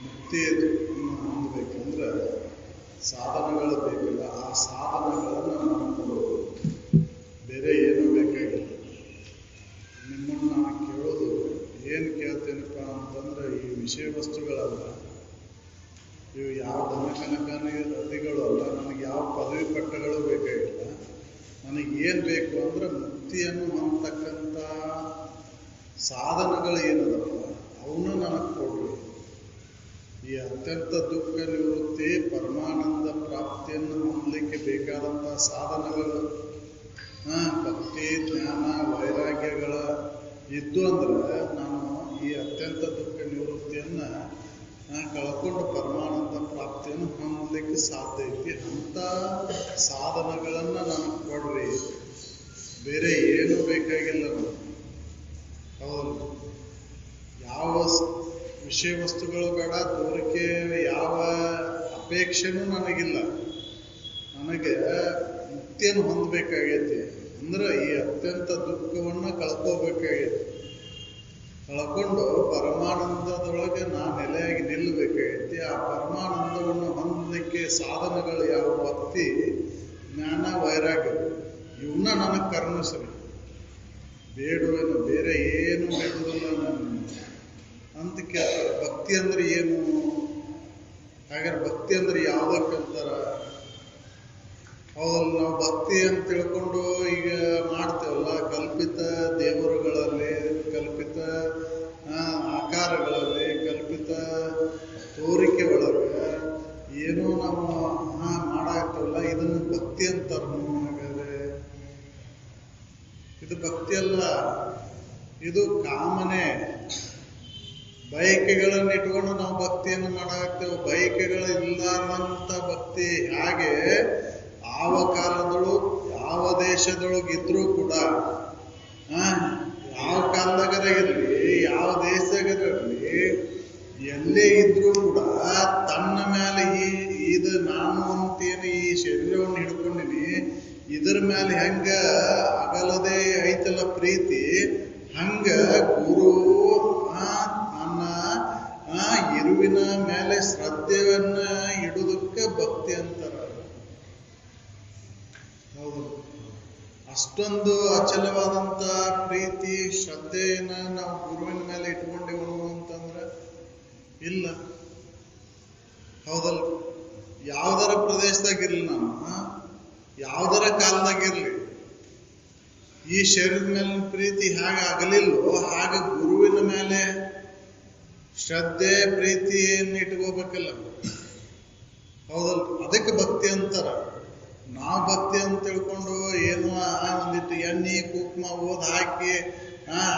ಮುಕ್ತಿಯನ್ನು ಹೊಂದಬೇಕಂದ್ರೆ ಸಾಧನಗಳು ಬೇಕಿಲ್ಲ. ಆ ಸಾಧನಗಳನ್ನು ನಾವು ಬೇರೆ ಏನು ಬೇಕಾಗಿಲ್ಲ. ನಿಮ್ಮನ್ನು ನಾನು ಕೇಳೋದು ಏನು ಕೇಳ್ತೇನಪ್ಪ ಅಂತಂದ್ರೆ, ಈ ವಿಷಯ ವಸ್ತುಗಳಲ್ಲ, ಇವು ಯಾವ ದನಕನಕನಿಗಳು ಅಲ್ಲ, ನನಗೆ ಯಾವ ಪದವಿ ಪಟ್ಟಗಳು ಬೇಕಾಗಿಲ್ಲ. ನನಗೇನು ಬೇಕು ಅಂದ್ರೆ ಮುಕ್ತಿಯನ್ನು ಹೊಂದತಕ್ಕಂಥ ಸಾಧನಗಳು ಏನದಲ್ಲ ಅವನ್ನ ನನಗೆ ಕೊಡ್ರಿ. ಈ ಅತ್ಯಂತ ದುಃಖ ನಿವೃತ್ತಿ ಪರಮಾನಂದ ಪ್ರಾಪ್ತಿಯನ್ನು ಹೊಂದಲಿಕ್ಕೆ ಬೇಕಾದಂಥ ಸಾಧನಗಳು ಭಕ್ತಿ ಜ್ಞಾನ ವೈರಾಗ್ಯಗಳ ಇದ್ದು ಅಂದ್ರೆ ನಾನು ಈ ಅತ್ಯಂತ ದುಃಖ ನಿವೃತ್ತಿಯನ್ನು ಕಳ್ಕೊಂಡು ಪರಮಾನಂದ ಪ್ರಾಪ್ತಿಯನ್ನು ಹೊಂದಲಿಕ್ಕೆ ಸಾಧ್ಯ ಐತಿ. ಅಂಥ ಸಾಧನಗಳನ್ನು ನನಗೆ ಕೊಡ್ರಿ, ಬೇರೆ ಏನೂ ಬೇಕಾಗಿಲ್ಲ. ಹೌದು, ಯಾವ ವಿಷಯ ವಸ್ತುಗಳು ಬೇಡ, ತೋರಿಕೆ ಯಾವ ಅಪೇಕ್ಷೆನೂ ನನಗಿಲ್ಲ. ನನಗೆ ಮುಕ್ತಿಯನ್ನು ಹೊಂದಬೇಕಾಗೈತಿ ಅಂದ್ರೆ ಈ ಅತ್ಯಂತ ದುಃಖವನ್ನು ಕಳ್ಕೋಬೇಕಾಗೈತಿ. ಕಳ್ಕೊಂಡು ಪರಮಾನಂದದೊಳಗೆ ನಾನು ನೆಲೆಯಾಗಿ ನಿಲ್ಲಬೇಕಾಗೈತಿ. ಆ ಪರಮಾನಂದವನ್ನು ಹೊಂದಲಿಕ್ಕೆ ಸಾಧನಗಳು ಯಾವ? ಭಕ್ತಿ ಜ್ಞಾನ ವೈರಾಗ್ಯ. ಇವನ್ನ ನನಗೆ ಕರುಣಿಸ್ರಿ, ಬೇಡುವೇನು, ಬೇರೆ ಏನು ಬೇಡುವುದಿಲ್ಲ ನಾನು ಅಂತ ಕೇಳ್ತಾರೆ. ಭಕ್ತಿ ಅಂದ್ರೆ ಏನು? ಹಾಗಾದ್ರೆ ಭಕ್ತಿ ಅಂದ್ರೆ ಯಾವುದಕ್ಕಂತಾರ? ಹೌದಲ್ಲ, ನಾವು ಭಕ್ತಿ ಅಂತ ತಿಳ್ಕೊಂಡು ಈಗ ಮಾಡ್ತೇವಲ್ಲ, ಕಲ್ಪಿತ ದೇವರುಗಳಲ್ಲಿ, ಕಲ್ಪಿತ ಆಕಾರಗಳಲ್ಲಿ, ಕಲ್ಪಿತ ತೋರಿಕೆ ಒಳಗೆ ಏನೋ ನಾವು ಮಾಡಾಕ್ತೇವಲ್ಲ, ಇದನ್ನು ಭಕ್ತಿ ಅಂತಾರ. ಹಾಗಾದ್ರೆ ಇದು ಭಕ್ತಿ ಅಲ್ಲ, ಇದು ಕಾಮನೆ, ಬಯಕೆಗಳನ್ನು ಇಟ್ಕೊಂಡು ನಾವು ಭಕ್ತಿಯನ್ನು ಮಾಡಾಕ್ತೇವೆ. ಬಯಕೆಗಳು ಇಲ್ಲದಂಥ ಭಕ್ತಿ. ಹಾಗೆ ಯಾವ ಕಾಲದೊಳಗೆ ಯಾವ ದೇಶದೊಳಗಿದ್ರೂ ಕೂಡ, ಯಾವ ಕಾಲದಾಗರ ಇರಲಿ, ಯಾವ ದೇಶದಾಗಿರಲಿ, ಎಲ್ಲೇ ಇದ್ರೂ ಕೂಡ ತನ್ನ ಮೇಲೆ ಇದು ನಾನು ಅಂತೇನು ಈ ಶರೀರವನ್ನು ಹಿಡ್ಕೊಂಡಿನಿ, ಇದರ ಮೇಲೆ ಹೆಂಗ ಅಗಲದೆ ಐತಲ್ಲ ಪ್ರೀತಿ, ಹಂಗ ಗುರು ನನ್ನ ಇರುವಿನ ಮೇಲೆ ಶ್ರದ್ಧೆಯನ್ನ ಇಡುವುದಕ್ಕೆ ಭಕ್ತಿ ಅಂತಾರ. ಹೌದು, ಆ ಅಷ್ಟೊಂದು ಅಚಲವಾದಂತ ಪ್ರೀತಿ ಶ್ರದ್ಧೆಯನ್ನ ನಾವು ಗುರುವಿನ ಮೇಲೆ ಇಟ್ಕೊಂಡಿವು ಅಂತಂದ್ರೆ ಇಲ್ಲ. ಹೌದಲ್ಲ? ಯಾವ್ದರ ಪ್ರದೇಶದಾಗಿರ್ಲಿ, ನಾನು ಯಾವ್ದರ ಕಾಲದಾಗಿರ್ಲಿ, ಈ ಶರೀರದ ಮೇಲಿನ ಪ್ರೀತಿ ಹೇಗೆ ಆಗಲಿಲ್ಲೋ ಹಾಗೆ ಗುರುವಿನ ಮೇಲೆ ಶ್ರದ್ಧೆ ಪ್ರೀತಿಯನ್ನು ಇಟ್ಕೋಬೇಕಲ್ಲ. ಹೌದಲ್ಲ? ಅದಕ್ಕೆ ಭಕ್ತಿ ಅಂತಾರ. ನಾವು ಭಕ್ತಿ ಅಂತ ತಿಳ್ಕೊಂಡು ಏನು ಒಂದಿಟ್ಟು ಎಣ್ಣೆ ಕುಂಕುಮ ಓದ್ ಹಾಕಿ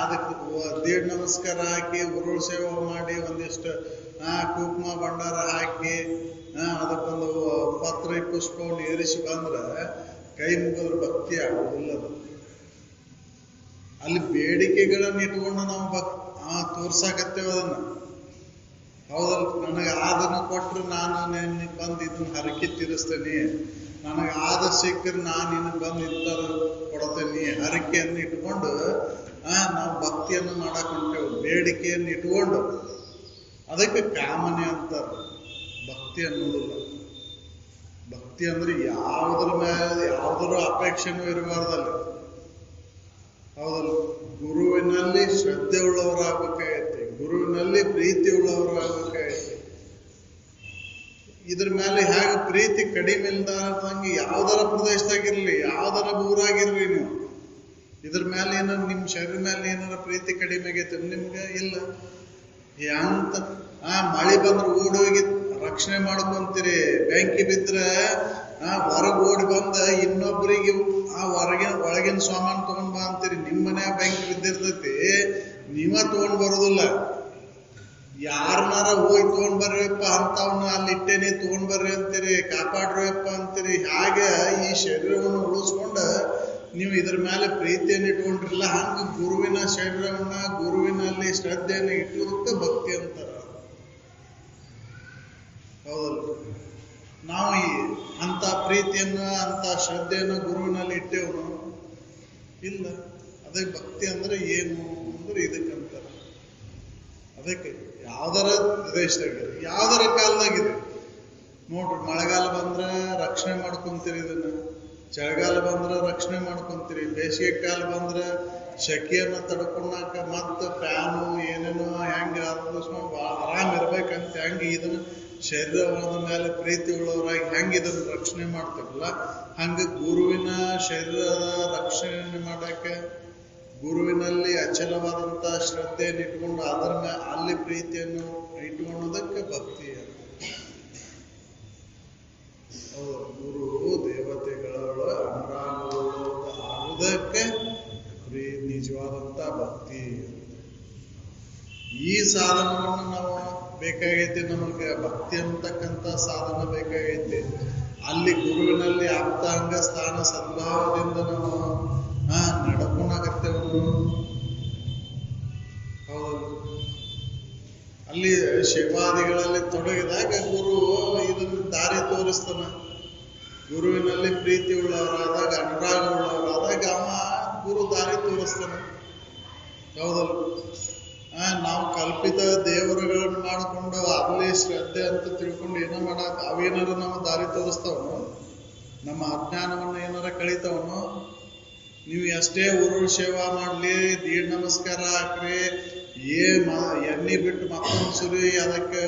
ಅದಕ್ಕೆ ದೀಡ್ ನಮಸ್ಕಾರ ಹಾಕಿ ಉರುಳು ಸೇವೆ ಮಾಡಿ ಒಂದಿಷ್ಟು ಕುಂಕುಮ ಭಂಡಾರ ಹಾಕಿ ಅದಕ್ಕೊಂದು ಪತ್ರ ಪುಷ್ಪವನ್ನು ಏರಿಸಿ ಬಂದ್ರೆ ಕೈ ಮುಗಿದ್ರೆ ಭಕ್ತಿ ಆಗುವುದಿಲ್ಲ. ಅದು ಅಲ್ಲಿ ಬೇಡಿಕೆಗಳನ್ನು ಇಟ್ಕೊಂಡು ನಾವು ತೋರ್ಸಾಕತ್ತೇವ ಅದನ್ನ. ಹೌದಲ್ಲ? ನನಗೆ ಅದನ್ನ ಕೊಟ್ರೆ ನಾನು ನಿನಗೆ ಬಂದು ಇದನ್ನ ಹರಕೆ ತೀರಿಸ್ತೇನೆ, ನನಗೆ ಆದ ಸಿಕ್ಕರೆ ನಾನು ನಿನಗೆ ಬಂದು ಇಂಥದ್ದು ಕೊಡ್ತೇನೆ, ಹರಕೆಯನ್ನು ಇಟ್ಕೊಂಡು ನಾವು ಭಕ್ತಿಯನ್ನು ಮಾಡಕ್ ಹೊಂಟೇವೆ. ಬೇಡಿಕೆಯನ್ನು ಇಟ್ಕೊಂಡು ಅದಕ್ಕೆ ಕಾಮನೆ ಅಂತಾರೆ. ಭಕ್ತಿ ಅನ್ನೋದಿಲ್ಲ. ಭಕ್ತಿ ಅಂದ್ರೆ ಯಾವುದ್ರ ಮೇಲೆ ಯಾವುದರ ಅಪೇಕ್ಷೆನೂ ಇರಬಾರ್ದಲ್ಲಿ. ಹೌದಲ್ಲ? ಗುರುವಿನಲ್ಲಿ ಶ್ರದ್ಧೆ ಉಳ್ಳವರಾಗಬೇಕಾಗೈತಿ, ಗುರುವಿನಲ್ಲಿ ಪ್ರೀತಿ ಉಳ್ಳವರಾಗಬೇಕಾಗೈತಿ. ಇದ್ರ ಮೇಲೆ ಹೇಗೆ ಪ್ರೀತಿ ಕಡಿಮೆ ಇಲ್ದಂಗೆ ಯಾವ್ದಾರ ಪ್ರದೇಶದಾಗಿರ್ಲಿ, ಯಾವ್ದಾರ ಊರಾಗಿರ್ಲಿ, ನೀವು ಇದ್ರ ಮೇಲೆ ಏನಾರ ನಿಮ್ಮ ಶರೀರ ಮೇಲೆ ಏನಾರ ಪ್ರೀತಿ ಕಡಿಮೆ ಆಗೈತೆ ನಿಮ್ಗೆ? ಇಲ್ಲ. ಯಾಂತ ಮಳೆ ಬಂದ್ರೆ ಓಡೋಗಿ ರಕ್ಷಣೆ ಮಾಡ್ಕೊಂತೀರಿ, ಬೆಂಕಿ ಬಿದ್ರೆ ಹೊರಗೆ ಓಡಿ ಬಂದ ಇನ್ನೊಬ್ಬರಿಗೆ ಒಳಗಿನ ಸಾಮಾನು ತಗೊಂಡ್ ಬಾ ಅಂತೀರಿ. ನಿಮ್ಮ ಮನ್ಯಾಗ ಬೆಂಕಿ ಬಿದ್ದಿರ್ತೈತಿ, ನೀವ ತಗೊಂಡ್ ಬರೋದಿಲ್ಲ. ಯಾರನಾರ ಹೋಗಿ ತಗೊಂಡ್ ಬರ್ರಿಯಪ್ಪ ಅಂತವನ್ನ ಅಲ್ಲಿ ಇಟ್ಟೇನಿ ತಗೊಂಡ್ ಬರ್ರಿ ಅಂತೀರಿ, ಕಾಪಾಡ್ರಿಯಪ್ಪ ಅಂತೀರಿ. ಹಾಗೆ ಈ ಶರೀರವನ್ನು ಉಳಿಸ್ಕೊಂಡ ನೀವು ಇದ್ರ ಮೇಲೆ ಪ್ರೀತಿಯನ್ನು ಇಟ್ಕೊಂಡ್ರಿಲ್ಲ. ಹಂಗ ಗುರುವಿನ ಶರೀರವನ್ನ, ಗುರುವಿನಲ್ಲಿ ಶ್ರದ್ಧೆಯನ್ನು ಇಟ್ಟುವುದಕ್ಕೆ ಭಕ್ತಿ ಅಂತಾರ. ಹೌದಲ್ಲ? ನಾವು ಅಂತ ಪ್ರೀತಿಯನ್ನು ಅಂತ ಶ್ರದ್ಧೆಯನ್ನು ಗುರುವಿನಲ್ಲಿ ಇಟ್ಟೇವನು? ಇಲ್ಲ. ಅದಕ್ಕೆ ಭಕ್ತಿ ಅಂದ್ರೆ ಏನು ಅಂದ್ರೆ ಇದಕ್ಕಂತಾರ. ಅದಕ್ಕೆ ಯಾವ್ದಾರ ಪ್ರದೇಶದಾಗಿದೆ, ಯಾವ್ದಾರ ಕಾಲದಾಗಿದೆ ನೋಡ್ರಿ, ಮಳೆಗಾಲ ಬಂದ್ರೆ ರಕ್ಷಣೆ ಮಾಡ್ಕೊಂತೀರಿ, ಇದನ್ನ ಚಳಿಗಾಲ ಬಂದ್ರೆ ರಕ್ಷಣೆ ಮಾಡ್ಕೊಂತೀರಿ, ಬೇಸಿಗೆ ಕಾಲ ಬಂದ್ರೆ ಶೆಕೆಯನ್ನು ತಡ್ಕೊಂಡಾಕ ಮತ್ತೆ ಫ್ಯಾನು ಏನೇನೋ ಹೆಂಗೆ ಆರಾಮ್ ಇರ್ಬೇಕಂತ ಹೆಂಗೆ ಇದನ್ನ ಶರೀರದ ಮೇಲೆ ಪ್ರೀತಿ ಉಳ್ಳವರಾಗಿ ಹೆಂಗೆ ಇದನ್ನು ರಕ್ಷಣೆ ಮಾಡ್ತೀವಲ್ಲ, ಹಂಗೆ ಗುರುವಿನ ಶರೀರದ ರಕ್ಷಣೆ ಮಾಡಕ್ಕೆ ಗುರುವಿನಲ್ಲಿ ಅಚಲವಾದಂಥ ಶ್ರದ್ಧೆಯನ್ನು ಇಟ್ಕೊಂಡು ಅದರ ಮೇಲೆ ಅಲ್ಲಿ ಪ್ರೀತಿಯನ್ನು ಇಟ್ಕೊಳ್ಳೋದಕ್ಕೆ ಭಕ್ತಿ. ಗುರು ದೇವತೆಗಳ ಆಗುವುದಕ್ಕೆ ನಿಜವಾದಂಥ ಭಕ್ತಿ. ಈ ಸಾಧನವನ್ನು ನಾವು ಬೇಕಾಗೈತಿ, ನಮಗೆ ಭಕ್ತಿ ಅಂತಕ್ಕಂಥ ಸಾಧನ ಬೇಕಾಗೈತಿ. ಅಲ್ಲಿ ಗುರುವಿನಲ್ಲಿ ಆಪ್ತಾಂಗ ಸ್ಥಾನ ಸದ್ಭಾವದಿಂದ ನಾವು ನಡ್ಕೊಂಡಾಗತ್ತೇವ. ಹೌದು. ಅಲ್ಲಿ ಸೇವಾದಿಗಳಲ್ಲಿ ತೊಡಗಿದಾಗ ಗುರು ಇದನ್ನು ದಾರಿ ತೋರಿಸ್ತಾನ. ಗುರುವಿನಲ್ಲಿ ಪ್ರೀತಿ ಉಳ್ಳವರಾದಾಗ, ಅನುರಾಗ ಉಳ್ಳವರಾದಾಗ ಅವ ಗುರು ದಾರಿ ತೋರಿಸ್ತಾನ. ಹೌದಲ್ಲ? ನಾವು ಕಲ್ಪಿತ ದೇವರುಗಳನ್ನು ಮಾಡಿಕೊಂಡು ಅಲ್ಲಿ ಶ್ರದ್ಧೆ ಅಂತ ತಿಳ್ಕೊಂಡು ಏನೋ ಮಾಡಕ್ ಅವೇನಾರು ನಮ್ಮ ದಾರಿ ತೋರಿಸ್ತಾವನು, ನಮ್ಮ ಅಜ್ಞಾನವನ್ನು ಏನಾರ ಕಳೀತಾವನು. ನೀವು ಎಷ್ಟೇ ಉರುಳು ಸೇವಾ ಮಾಡಲಿ, ದೀಡ್ ನಮಸ್ಕಾರ ಹಾಕ್ರಿ, ಎಣ್ಣೆ ಬಿಟ್ಟು ಮತ್ತೊಂದು ಸುರಿ ಅದಕ್ಕೆ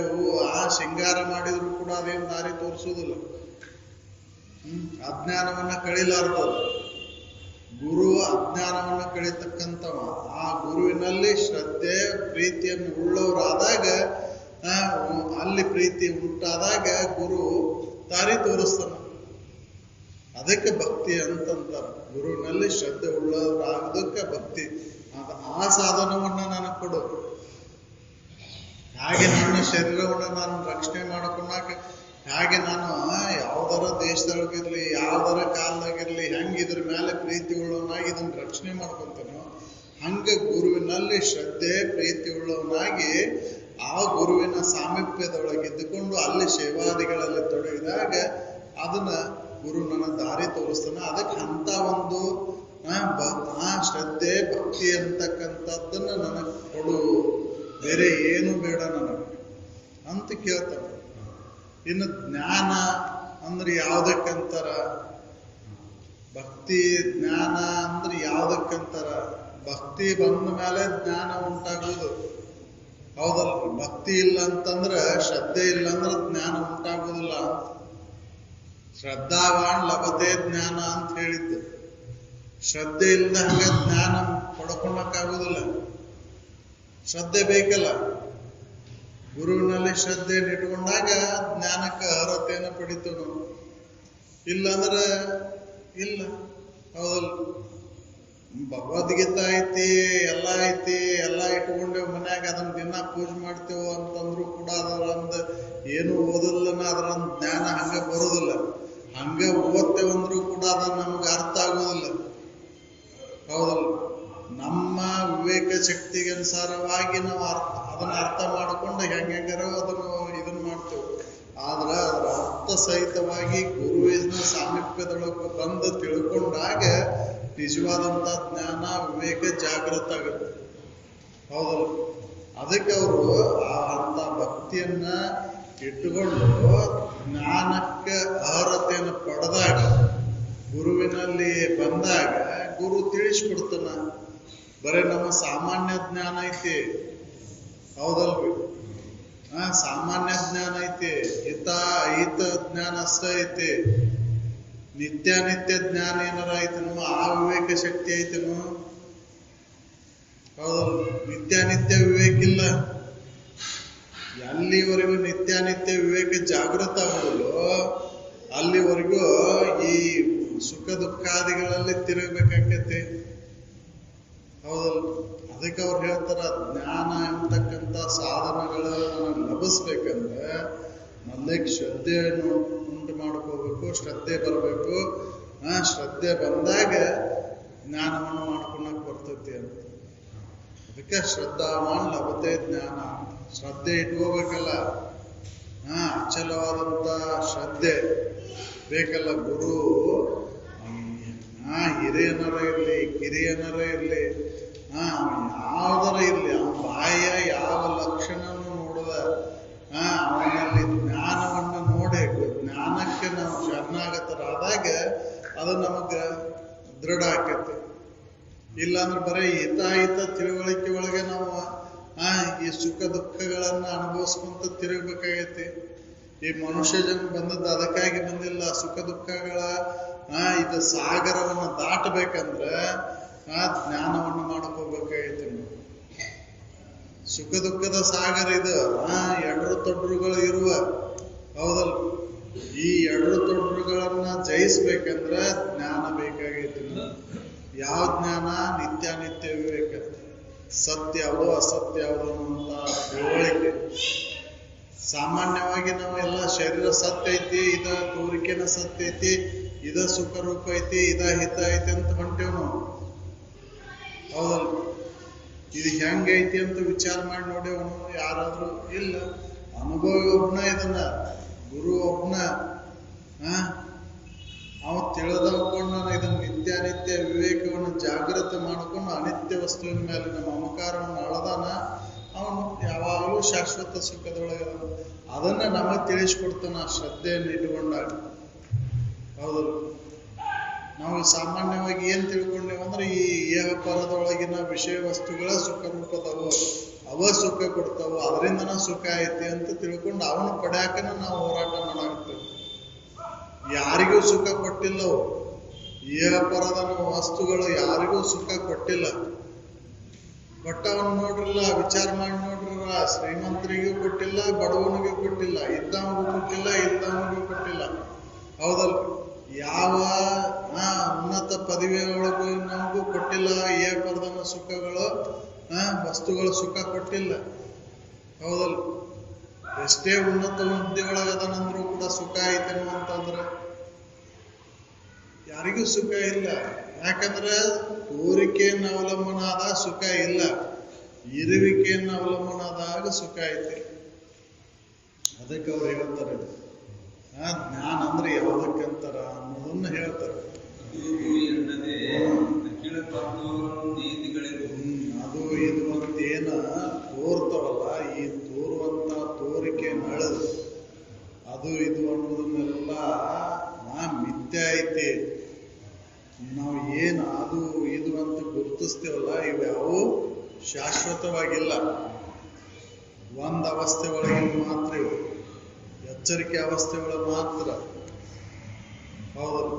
ಶೃಂಗಾರ ಮಾಡಿದ್ರು ಕೂಡ ಅದೇನು ದಾರಿ ತೋರಿಸೋದಿಲ್ಲ. ಅಜ್ಞಾನವನ್ನ ಕಳಿಲಾರ್ದದು. ಗುರು ಅಜ್ಞಾನವನ್ನು ಕಳೀತಕ್ಕಂಥವ. ಆ ಗುರುವಿನಲ್ಲಿ ಶ್ರದ್ಧೆ ಪ್ರೀತಿಯನ್ನು ಉಳ್ಳವರಾದಾಗ, ಅಲ್ಲಿ ಪ್ರೀತಿ ಉಂಟಾದಾಗ ಗುರು ದಾರಿ ತೋರಿಸ್ತಾನ. ಅದಕ್ಕೆ ಭಕ್ತಿ ಅಂತಂತಾರ. ಗುರುವಿನಲ್ಲಿ ಶ್ರದ್ಧೆ ಉಳ್ಳವರಾಗೋದಕ್ಕೆ ಭಕ್ತಿ. ಆ ಸಾಧನವನ್ನ ನನಗೆ ಕೊಡು. ಹಾಗೆ ನನ್ನ ಶರೀರವನ್ನು ನಾನು ರಕ್ಷಣೆ ಮಾಡ್ಕೊಂಡಾಗ, ಹಾಗೆ ನಾನು ಯಾವ್ದಾರ ದೇಶದೊಳಗಿರ್ಲಿ, ಯಾವ್ದಾರ ಕಾಲದಾಗಿರ್ಲಿ, ಹೆಂಗೆ ಇದ್ರ ಮೇಲೆ ಪ್ರೀತಿ ಉಳ್ಳವನಾಗಿ ಇದನ್ನ ರಕ್ಷಣೆ ಮಾಡ್ಕೊಂತಾನೋ, ಹಂಗೆ ಗುರುವಿನಲ್ಲಿ ಶ್ರದ್ಧೆ ಪ್ರೀತಿ ಉಳ್ಳವನಾಗಿ ಆ ಗುರುವಿನ ಸಾಮೀಪ್ಯದೊಳಗಿದ್ದುಕೊಂಡು ಅಲ್ಲಿ ಸೇವಾದಿಗಳಲ್ಲಿ ತೊಡಗಿದಾಗ ಅದನ್ನ ಗುರು ನನ್ನ ದಾರಿ ತೋರಿಸ್ತಾನ. ಅದಕ್ಕೆ ಅಂತ ಒಂದು ಶ್ರದ್ಧೆ ಭಕ್ತಿ ಅಂತಕ್ಕಂಥದ್ದನ್ನ ನನಗೆ ಕೊಡು, ಬೇರೆ ಏನು ಬೇಡ ನನಗೆ ಅಂತ ಕೇಳ್ತಾನೆ. ಇನ್ನು ಜ್ಞಾನ ಅಂದ್ರೆ ಯಾವುದಕ್ಕಂತಾರ? ಭಕ್ತಿ ಜ್ಞಾನ ಅಂದ್ರೆ ಯಾವ್ದಕ್ಕಂತಾರ? ಭಕ್ತಿ ಬಂದ ಮೇಲೆ ಜ್ಞಾನ ಉಂಟಾಗುವುದು. ಹೌದಲ್ಲ? ಭಕ್ತಿ ಇಲ್ಲ ಅಂತಂದ್ರೆ, ಶ್ರದ್ಧೆ ಇಲ್ಲ ಅಂದ್ರೆ ಜ್ಞಾನ ಉಂಟಾಗುವುದಿಲ್ಲ. ಶ್ರದ್ಧಾವಾನ್ ಲಭತೆ ಜ್ಞಾನ ಅಂತ ಹೇಳಿದ್ದು. ಶ್ರದ್ಧೆ ಇಲ್ಲದ ಹಂಗ ಜ್ಞಾನ ಪಡ್ಕೊಳಕ್ಕಾಗುದಿಲ್ಲ. ಶ್ರದ್ಧೆ ಬೇಕಲ್ಲ. ಗುರುವಿನಲ್ಲಿ ಶ್ರದ್ಧೆಯನ್ನು ಇಟ್ಕೊಂಡಾಗ ಜ್ಞಾನಕ್ಕೆ ಅರ್ಹತೆಯನ್ನು ಪಡಿತು ನಾವು. ಇಲ್ಲಾಂದ್ರೆ ಇಲ್ಲ. ಹೌದಲ್ಲ? ಭಗವದ್ಗೀತಾ ಐತಿ, ಎಲ್ಲ ಐತಿ, ಎಲ್ಲ ಇಟ್ಕೊಂಡೇವು ಮನ್ಯಾಗ, ಅದನ್ನ ದಿನ ಪೂಜೆ ಮಾಡ್ತೇವೆ ಅಂತಂದ್ರು ಕೂಡ ಅದರಂದ ಏನು ಓದಲ್ಲನ ಅದರ ಜ್ಞಾನ ಹಂಗ ಬರೋದಿಲ್ಲ. ಹಂಗ ಓದ್ತೇವಂದ್ರೂ ಕೂಡ ಅದನ್ನ ನಮ್ಗೆ ಅರ್ಥ ಆಗೋದಿಲ್ಲ. ಹೌದಲ್ಲ? ನಮ್ಮ ವಿವೇಕ ಶಕ್ತಿಗೆ ಅನುಸಾರವಾಗಿ ನಾವು ಅದನ್ನ ಅರ್ಥ ಮಾಡಿಕೊಂಡು ಹೆಂಗಾರ ಅದನ್ನು ಇದನ್ನ ಮಾಡ್ತೇವೆ. ಆದ್ರೆ ಅದರ ಅರ್ಥ ಸಹಿತವಾಗಿ ಗುರುವಿನ ಸಾಮೀಪ್ಯದೊಳಗೆ ಬಂದು ತಿಳ್ಕೊಂಡಾಗ ನಿಜವಾದಂತ ಜ್ಞಾನ ವಿವೇಕ ಜಾಗೃತ ಆಗುತ್ತೆ. ಹೌದಲ್ಲ? ಅದಕ್ಕೆ ಅವರು ಅಂತ ಭಕ್ತಿಯನ್ನ ಇಟ್ಟುಕೊಂಡು ಜ್ಞಾನಕ್ಕೆ ಅರ್ಹತೆಯನ್ನು ಪಡೆದಾಗ, ಗುರುವಿನಲ್ಲಿ ಬಂದಾಗ ಗುರು ತಿಳಿಸ್ಕೊಡ್ತಾನ. ಬರೀ ನಮ್ಮ ಸಾಮಾನ್ಯ ಜ್ಞಾನ ಐತಿ, ಹೌದಲ್ರಿ? ಸಾಮಾನ್ಯ ಜ್ಞಾನ ಐತಿ, ಹಿತ ಜ್ಞಾನ ಅಷ್ಟ ಐತಿ. ನಿತ್ಯಾನಿತ್ಯ ಜ್ಞಾನ ಏನಾರ ಐತನೋ, ಆ ವಿವೇಕ ಶಕ್ತಿ ಐತನೋ? ಹೌದಲ್ಲ? ನಿತ್ಯಾನಿತ್ಯ ವಿವೇಕ ಇಲ್ಲ. ಎಲ್ಲಿವರೆಗೂ ನಿತ್ಯಾನಿತ್ಯ ವಿವೇಕ ಜಾಗೃತ ಆಗೋದಿಲ್ಲೋ ಅಲ್ಲಿವರೆಗೂ ಈ ಸುಖ ದುಃಖಾದಿಗಳಲ್ಲಿ ತಿರುಗಬೇಕಾಗತ್ತೆ. ಹೌದಲ್ಲ? ಅದಕ್ಕೆ ಅವ್ರು ಹೇಳ್ತಾರ, ಜ್ಞಾನ ಎಂಬತಕ್ಕಂಥ ಸಾಧನಗಳನ್ನು ಲಭಿಸ್ಬೇಕಂದ್ರೆ ಮೊದಲಿಗೆ ಶ್ರದ್ಧೆಯನ್ನು ಉಂಟು ಮಾಡ್ಕೋಬೇಕು, ಶ್ರದ್ಧೆ ಬರಬೇಕು. ಶ್ರದ್ಧೆ ಬಂದಾಗ ಜ್ಞಾನವನ್ನು ಮಾಡ್ಕೊಳಕ್ ಬರ್ತೈತಿ ಅಂತ. ಅದಕ್ಕೆ ಶ್ರದ್ಧಾವಾನ್ ಲಭತೆ ಜ್ಞಾನ. ಶ್ರದ್ಧೆ ಇಟ್ಕೋಬೇಕಲ್ಲ. ಅಚಲವಾದಂತ ಶ್ರದ್ಧೆ ಬೇಕಲ್ಲ. ಗುರು ಹಿರಿಯನರ ಇರ್ಲಿ, ಕಿರಿಯನರ ಇರ್ಲಿ, ಯಾವ್ದರ ಇರ್ಲಿ, ಅವನ ಬಾಯ ಯಾವ ಲಕ್ಷಣವನ್ನು ನೋಡದ ಅವನಲ್ಲಿ ಜ್ಞಾನವನ್ನು ನೋಡಿ, ಜ್ಞಾನಕ್ಕೆ ನಾವು ಶರಣಾಗತರಾದಾಗ ಅದು ನಮಗೆ ದೃಢ ಆಕೈತಿ. ಇಲ್ಲಾಂದ್ರೆ ಬರೀ ಹಿತಾಹಿತ ತಿಳುವಳಿಕೆ ಒಳಗೆ ನಾವು ಈ ಸುಖ ದುಃಖಗಳನ್ನ ಅನುಭವಿಸ್ಕೊಂತ ತಿರುಗಬೇಕಾಗೈತಿ. ಈ ಮನುಷ್ಯ ಜನ್ಮ ಬಂದದ್ದು ಅದಕ್ಕಾಗಿ ಬಂದಿಲ್ಲ. ಸುಖ ದುಃಖಗಳ ಇದು ಸಾಗರವನ್ನು ದಾಟಬೇಕಂದ್ರೆ ಜ್ಞಾನವನ್ನು ಮಾಡ್ಕೋಬೇಕಾಗೈತಿ. ಸುಖ ದುಃಖದ ಸಾಗರ ಇದು. ಎಡರು ತೊಡರುಗಳು ಇರುವ, ಹೌದಲ್ಲ? ಈ ಎಡರು ತೊಡರುಗಳನ್ನ ಜಯಿಸ್ಬೇಕಂದ್ರೆ ಜ್ಞಾನ ಬೇಕಾಗೈತಿ. ಯಾವ ಜ್ಞಾನ? ನಿತ್ಯಾನಿತ್ಯ ವಿವೇಕ. ಸತ್ಯ ಯಾವುದು, ಅಸತ್ಯ ಯಾವುದು ಅಂತ ತಿಳುವಳಿಕೆ. ಸಾಮಾನ್ಯವಾಗಿ ನಾವೆಲ್ಲ ಶರೀರ ಸತ್ಯ ಐತಿ, ಇದ ತೋರಿಕೆನ ಸತ್ಯ ಐತಿ, ಇದ ಸುಖ ರೂಪ ಐತಿ, ಇದ ಹಿತ ಐತಿ ಅಂತ ಹೊಂಟೇವ್ ನಾವು. ಹೌದಲ್ಲ? ಇದು ಹೆಂಗೈತಿ ಅಂತ ವಿಚಾರ ಮಾಡಿ ನೋಡೇವ್ ಯಾರಾದ್ರೂ? ಇಲ್ಲ. ಅನುಭವಿ ಒಬ್ನ, ಇದನ್ನ ಗುರು ಒಬ್ನ. ಅವ ತಿಳಿದಕೊಂಡು ಇದನ್ನ ನಿತ್ಯಾನಿತ್ಯ ವಿವೇಕವನ್ನು ಜಾಗೃತ ಮಾಡಿಕೊಂಡು ಅನಿತ್ಯ ವಸ್ತುವಿನ ಮೇಲೆ ನಮ್ಮ ಮಮಕಾರವನ್ನು ಅಳದಾನ. ಅವನು ಯಾವಾಗಲೂ ಶಾಶ್ವತ ಸುಖದೊಳಗೆ ಅದನ್ನ ನಮಗೆ ತಿಳಿಸ್ಕೊಡ್ತಾನ ಶ್ರದ್ಧೆಯನ್ನು ಇಟ್ಟುಕೊಂಡಾಗ. ಹೌದಲ್ಲ? ನಾವು ಸಾಮಾನ್ಯವಾಗಿ ಏನ್ ತಿಳ್ಕೊಂಡೇವಂದ್ರೆ ಈ ಏಹ ಪರದೊಳಗಿನ ವಿಷಯ ವಸ್ತುಗಳ ಸುಖ ರೂಪದವು, ಅವ ಸುಖ ಕೊಡ್ತಾವ, ಅದರಿಂದನ ಸುಖ ಐತಿ ಅಂತ ತಿಳ್ಕೊಂಡು ಅವನು ಪಡ್ಯಾಕನ ನಾವು ಹೋರಾಟ ಮಾಡಾಕ್ತೇವೆ. ಯಾರಿಗೂ ಸುಖ ಕೊಟ್ಟಿಲ್ಲವು. ಏಹ ಪರದ ವಸ್ತುಗಳು ಯಾರಿಗೂ ಸುಖ ಕೊಟ್ಟಿಲ್ಲ. ಕೊಟ್ಟವನು ನೋಡ್ರಲ್ಲ, ವಿಚಾರ ಮಾಡಿ ನೋಡ್ರಲ್ಲ. ಶ್ರೀಮಂತರಿಗೂ ಕೊಟ್ಟಿಲ್ಲ, ಬಡವನಿಗೂ ಕೊಟ್ಟಿಲ್ಲ, ಇದ್ದವನಿಗೂ ಕೊಟ್ಟಿಲ್ಲ, ಇದ್ದವನಿಗೂ ಕೊಟ್ಟಿಲ್ಲ. ಹೌದಲ್ಲ? ಯಾವ ಉನ್ನತ ಪದವಿ ಒಳಗೂ ನಮಗೂ ಕೊಟ್ಟಿಲ್ಲ. ಏ ಪರದನ ಸುಖಗಳು, ವಸ್ತುಗಳು ಸುಖ ಕೊಟ್ಟಿಲ್ಲ. ಹೌದಲ್ಲ? ಎಷ್ಟೇ ಉನ್ನತ ಹುದ್ದೆ ಒಳಗದನಂದ್ರೂ ಕೂಡ ಸುಖ ಐತೇನೋ ಅಂತಂದ್ರೆ ಯಾರಿಗೂ ಸುಖ ಇಲ್ಲ. ಯಾಕಂದ್ರೆ ತೋರಿಕೆಯನ್ನು ಅವಲಂಬನ ಆದಾಗ ಸುಖ ಇಲ್ಲ, ಇರುವಿಕೆಯನ್ನು ಅವಲಂಬನ ಆದಾಗ ಸುಖ ಐತಿ. ಅದಕ್ಕೆ ಅವ್ರು ಹೇಳ್ತಾರೆ ಜ್ಞಾನ ಅಂದ್ರೆ ಯಾವುದಕ್ಕಂತಾರ ಅನ್ನೋದನ್ನ ಹೇಳ್ತಾರೆ. ಅದು ಇದು ಅಂತೇನ ತೋರ್ತವಲ್ಲ, ಈ ತೋರುವಂತ ತೋರಿಕೆ ನಳದು ಅದು ಇದು ಅನ್ನೋದನ್ನೆಲ್ಲ ಮಿಥ್ಯ ಐತಿ. ಅದು ಇದು ಅಂತ ಗುರುತಿಸ್ತೇವಲ್ಲ, ಇವ್ಯಾವು ಶಾಶ್ವತವಾಗಿಲ್ಲ. ಒಂದು ಅವಸ್ಥೆ ಒಳಗೆ ಮಾತ್ರ ಇವು, ಎಚ್ಚರಿಕೆ ಅವಸ್ಥೆ ಒಳಗೆ ಮಾತ್ರ. ಹೌದಲ್ಲ,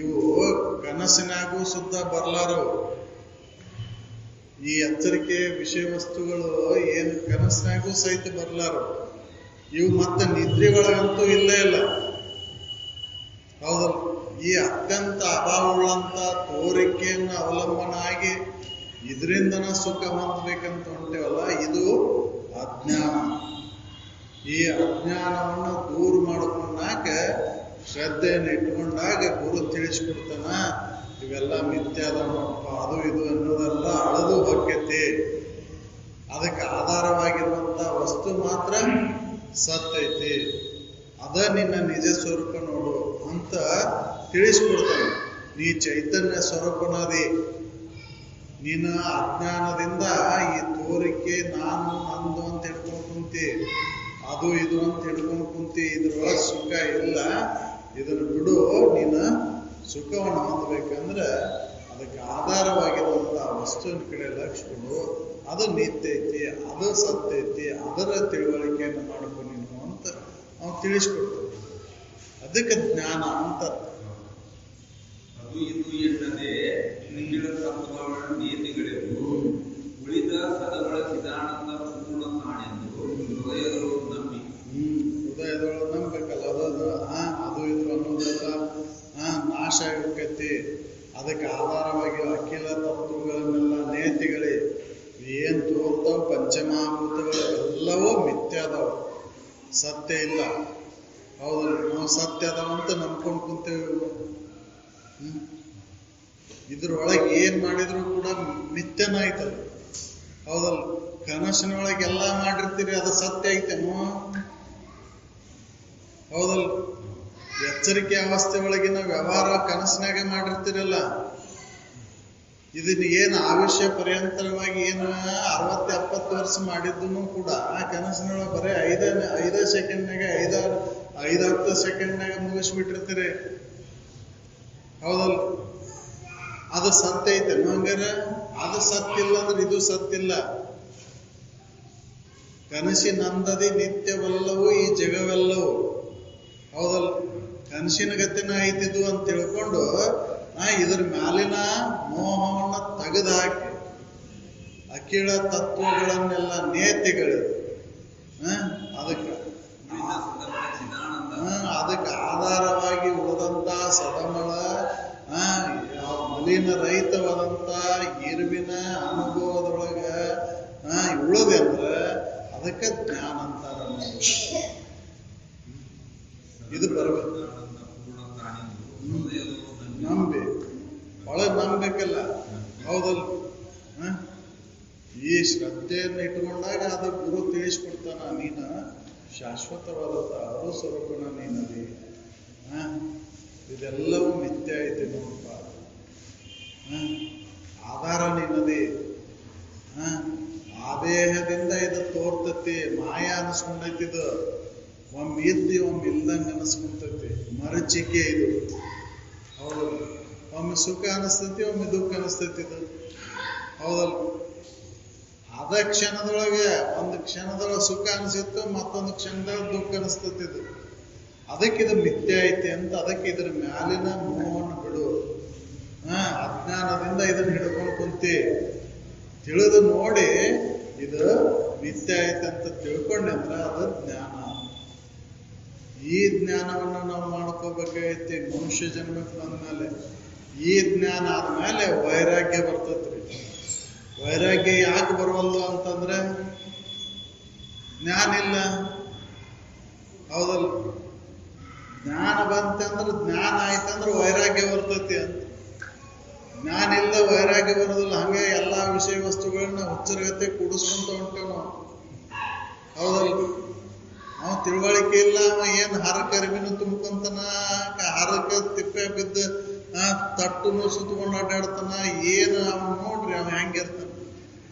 ಇವು ಕನಸಿನಾಗೂ ಸುದ್ದ ಬರ್ಲಾರವು. ಈ ಎಚ್ಚರಿಕೆ ವಿಷಯ ವಸ್ತುಗಳು ಏನು ಕನಸಿನಾಗೂ ಸಹಿತ ಬರ್ಲಾರವು. ಇವು ಮತ್ತೆ ನಿದ್ರೆ ಒಳಗಂತೂ ಇಲ್ಲೇ ಇಲ್ಲ. ಹೌದಲ್ಲ, ಈ ಅತ್ಯಂತ ಅಭಾವವುಳ್ಳಂತ ತೋರಿಕೆಯನ್ನು ಅವಲಂಬನ ಆಗಿ ಇದರಿಂದನ ಸುಖ ಹೊಂದಬೇಕಂತ ಹೊಂಟೇವಲ್ಲ, ಇದು ಅಜ್ಞಾನ. ಈ ಅಜ್ಞಾನವನ್ನು ದೂರ ಮಾಡ್ಕೊಂಡಾಗ, ಶ್ರದ್ಧೆಯನ್ನು ಇಟ್ಕೊಂಡಾಗ ಗುರು ತಿಳಿಸ್ಕೊಡ್ತಾನ, ಇವೆಲ್ಲ ಮಿಥ್ಯ ಅದಾವಪ್ಪ, ಅದು ಇದು ಅನ್ನೋದೆಲ್ಲ ಅಳದು ಹೋಗ್ಯತೆ. ಅದಕ್ಕೆ ಆಧಾರವಾಗಿರುವಂತ ವಸ್ತು ಮಾತ್ರ ಸತ್ತೈತಿ, ಅದ ನಿನ್ನ ನಿಜ ಸ್ವರೂಪ ನೋಡು ಅಂತ ತಿಳಿಸ್ಕೊಡ್ತಾನೆ. ನೀ ಚೈತನ್ಯ ಸ್ವರೂಪನದಿ. ನೀನು ಅಜ್ಞಾನದಿಂದ ಈ ತೋರಿಕೆ ನಾನು ನಂದು ಅಂತ ಹಿಡ್ಕೊಂಡು ಕುಂತಿ, ಅದು ಇದು ಅಂತ ಹಿಡ್ಕೊಂಡು ಕುಂತಿ, ಇದ್ರೊಳಗೆ ಸುಖ ಇಲ್ಲ. ಇದನ್ನು ಬಿಡು. ನೀನು ಸುಖವನ್ನು ಹೊಂದಬೇಕಂದ್ರೆ ಅದಕ್ಕೆ ಆಧಾರವಾಗಿರುವಂಥ ವಸ್ತುವಿನ ಕಡೆ ಲಕ್ಷ್ಯ ಕೊಡು. ಅದು ನಿತ್ಯ ಐತಿ, ಅದು ಸತ್ಯ ಐತಿ, ಅದರ ತಿಳುವಳಿಕೆಯನ್ನು ಮಾಡ್ಕೊಂಡು ನೀನು ಅಂತ ಅವ್ನು ತಿಳಿಸ್ಕೊಡ್ತಾನೆ. ಅದಕ್ಕೆ ಜ್ಞಾನ ಅಂತ. ಅದು ಇದು ಎನ್ನದೆ ನಿಖಿಲ ತತ್ವಗಳ ನೀತಿಗಳೆಂದು ಉಳಿದ ಸದಗಳ ಚಿದಾನಂದ ಪೂರ್ಣ ಕಾಣೆಂದು ಹೃದಯದೊಳಗೆ ನಂಬಿ. ಹೃದಯದೊಳಗೆ ನಂಬಬೇಕಲ್ಲ, ಅದು ಇದು ಅನ್ನೋದೆಲ್ಲ ನಾಶ ಆಗತಿ. ಅದಕ್ಕೆ ಆಧಾರವಾಗಿ ಅಖಿಲ ತತ್ವಗಳನ್ನೆಲ್ಲ ನೇತಿಗಳೇ ಏನ್ ತೋರ್ತಾವ, ಪಂಚಮಹಾಭೂತಗಳು ಎಲ್ಲವೂ ಮಿಥ್ಯ ಅದಾವ, ಸತ್ಯ ಇಲ್ಲ. ಹೌದಲ್ಲ, ನಾವು ಸತ್ಯ ಅದಾವಂತ ನಂಬ್ಕೊಂಡು ಕುಂತೇವೆ. ಇದ್ರೊಳಗೆ ಏನ್ ಮಾಡಿದ್ರು ಕೂಡ ಮಿಥ್ಯನ ಐತಲ್ಲ. ಹೌದಲ್ಲ, ಕನಸಿನೊಳಗೆ ಎಲ್ಲ ಮಾಡಿರ್ತೀರಿ, ಅದು ಸತ್ಯ ಐತೇನೋ? ಹೌದಲ್ಲ, ಎಚ್ಚರಿಕೆ ಅವಸ್ಥೆ ಒಳಗಿನ ವ್ಯವಹಾರ ಕನಸಿನಾಗೆ ಮಾಡಿರ್ತೀರಲ್ಲ. ಇದನ್ನ ಏನು ಆಯುಷ್ಯ ಪರ್ಯಂತರವಾಗಿ ಏನು 60-70 ವರ್ಷ ಮಾಡಿದ್ದೂ ಕೂಡ ಆ ಕನಸಿನೊಳಗೆ ಬರೀ 5 ಸೆಕೆಂಡ್ನಾಗ 5-10 ಸೆಕೆಂಡ್ನಾಗ ಮುಗಿಸ್ಬಿಟ್ಟಿರ್ತೀರಿ. ಹೌದಲ್ಲ, ಅದು ಸತ್ಯ ಐತೆ ಹಂಗಾರೆ? ಅದು ಸತ್ಯ ಇಲ್ಲ ಅಂದ್ರೆ ಇದು ಸತ್ಯ ಇಲ್ಲ. ಕನಸಿನಂದದಿ ನಿತ್ಯವಲ್ಲವೂ ಈ ಜಗವೆಲ್ಲವೂ. ಹೌದಲ್ಲ, ಕನಸಿನ ಗತಿನ ಐತಿದು ಅಂತ ತಿಳ್ಕೊಂಡು ಇದ್ರ ಮ್ಯಾಲಿನ ಮೋಹವನ್ನ ತೆಗೆದುಹಾಕಿ ಅಖಿಳ ತತ್ವಗಳನ್ನೆಲ್ಲ ನೇತಿಗಳು ಅದಕ್ಕೆ ಆಧಾರವಾಗಿ ಉಳಿದಂತ ಸದಮಳ ಮಲಿನ ರಹಿತವಾದಂತ ಇರುವಿನ ಅನುಭವದೊಳಗ ಉಳದೆ ಅಂದ್ರೆ ಅದಕ್ಕೆ ಜ್ಞಾನ ಅಂತಾರ. ಇದು ಬರಬೇಕು. ನಂಬಿ ಒಳಗೆ ನಂಬಬೇಕಲ್ಲ. ಹೌದಲ್ಲ, ಈ ಶ್ರದ್ಧೆಯನ್ನು ಇಟ್ಕೊಂಡಾಗ ಅದು ಗುರು ತಿಳಿಸ್ಕೊಡ್ತಾನ. ನೀನು ಶಾಶ್ವತವಾದಂತ ಅದು ಸ್ವರೂಪನ ನೀನದಿ. ಇದೆಲ್ಲವೂ ಮಿಥ್ಯ ಐತಿ ನೋಡಪ್ಪ. ಆಧಾರ ನೀನದಿ. ಆ ದೇಹದಿಂದ ಇದು ತೋರ್ತತಿ, ಮಾಯ ಅನಿಸ್ಕೊಂಡೈತಿದು. ಒಮ್ಮೆ ಇದ್ದಿ ಒಮ್ಮೆ ಇಲ್ದಂಗೆ ಅನಿಸ್ಕೊಂತೈತಿ, ಮರಚಿಕೆ ಇದು. ಹೌದಲ್ಲ, ಒಮ್ಮೆ ಸುಖ ಅನಿಸ್ತೈತಿ, ಒಮ್ಮೆ ದುಃಖ ಅನಿಸ್ತೈತಿ ಇದು. ಹೌದಲ್ಲ, ಅದ ಕ್ಷಣದೊಳಗೆ ಒಂದು ಕ್ಷಣದೊಳಗೆ ಸುಖ ಅನಿಸುತ್ತೆ, ಮತ್ತೊಂದು ಕ್ಷಣದೊಳಗೆ ದುಃಖ ಅನಿಸ್ತೈತಿ ಇದು. ಅದಕ್ಕೆ ಇದು ಮಿಥ್ಯ ಐತಿ ಅಂತ. ಅದಕ್ಕೆ ಇದ್ರ ಮ್ಯಾಲಿನ ಮೋಹವನ್ನು ಬಿಡು. ಅಜ್ಞಾನದಿಂದ ಇದನ್ನ ಹಿಡ್ಕೊಂಡು ಕುಂತಿ. ತಿಳಿದು ನೋಡಿ ಇದು ಮಿಥ್ಯ ಐತೆ ಅಂತ ತಿಳ್ಕೊಂಡೆ ಅಂದ್ರೆ ಅದು ಜ್ಞಾನ. ಈ ಜ್ಞಾನವನ್ನು ನಾವು ಮಾಡ್ಕೋಬೇಕಾಗೈತಿ ಮನುಷ್ಯ ಜನ್ಮಕ್ಕೆ ಬಂದ್ಮೇಲೆ. ಈ ಜ್ಞಾನ ಆದ್ಮೇಲೆ ವೈರಾಗ್ಯ ಬರ್ತೈತ್ರಿ. ವೈರಾಗ್ಯ ಯಾಕೆ ಬರವಲ್ದು ಅಂತಂದ್ರೆ ಜ್ಞಾನ ಇಲ್ಲ. ಹೌದಲ್ಲ, ಜ್ಞಾನ ಬಂತಂದ್ರೆ ಜ್ಞಾನ ಆಯ್ತಂದ್ರೆ ವೈರಾಗ್ಯ ಬರ್ತೈತಿ ಅಂತ. ಜ್ಞಾನ ಇಲ್ಲ, ವೈರಾಗ್ಯ ಬರೋದಿಲ್ಲ. ಹಂಗೆ ಎಲ್ಲಾ ವಿಷಯ ವಸ್ತುಗಳನ್ನ ಹುಚ್ಚರಗತೆ ಕೂಡಿಸ್ಕೊಂತ ಹೊಂಟೇವ್ ನಾವು. ಹೌದಲ್ಲ, ನಾವು ತಿಳುವಳಿಕೆ ಇಲ್ಲ. ಅವ ಏನ್ ಹರಕ ಅರಿವಿನ ತುಂಬ್ಕೊಂತಾನ, ಹರಕ ತಿಪ್ಪೆ ಬಿದ್ದ ತಟ್ಟುನು ಸುತ್ತಕೊಂಡು ಅಡ್ಡಾಡ್ತಾನ. ಏನು ಅವನ್ ನೋಡ್ರಿ ಅವ ಹೆಂಗಿರ್ತಾನ.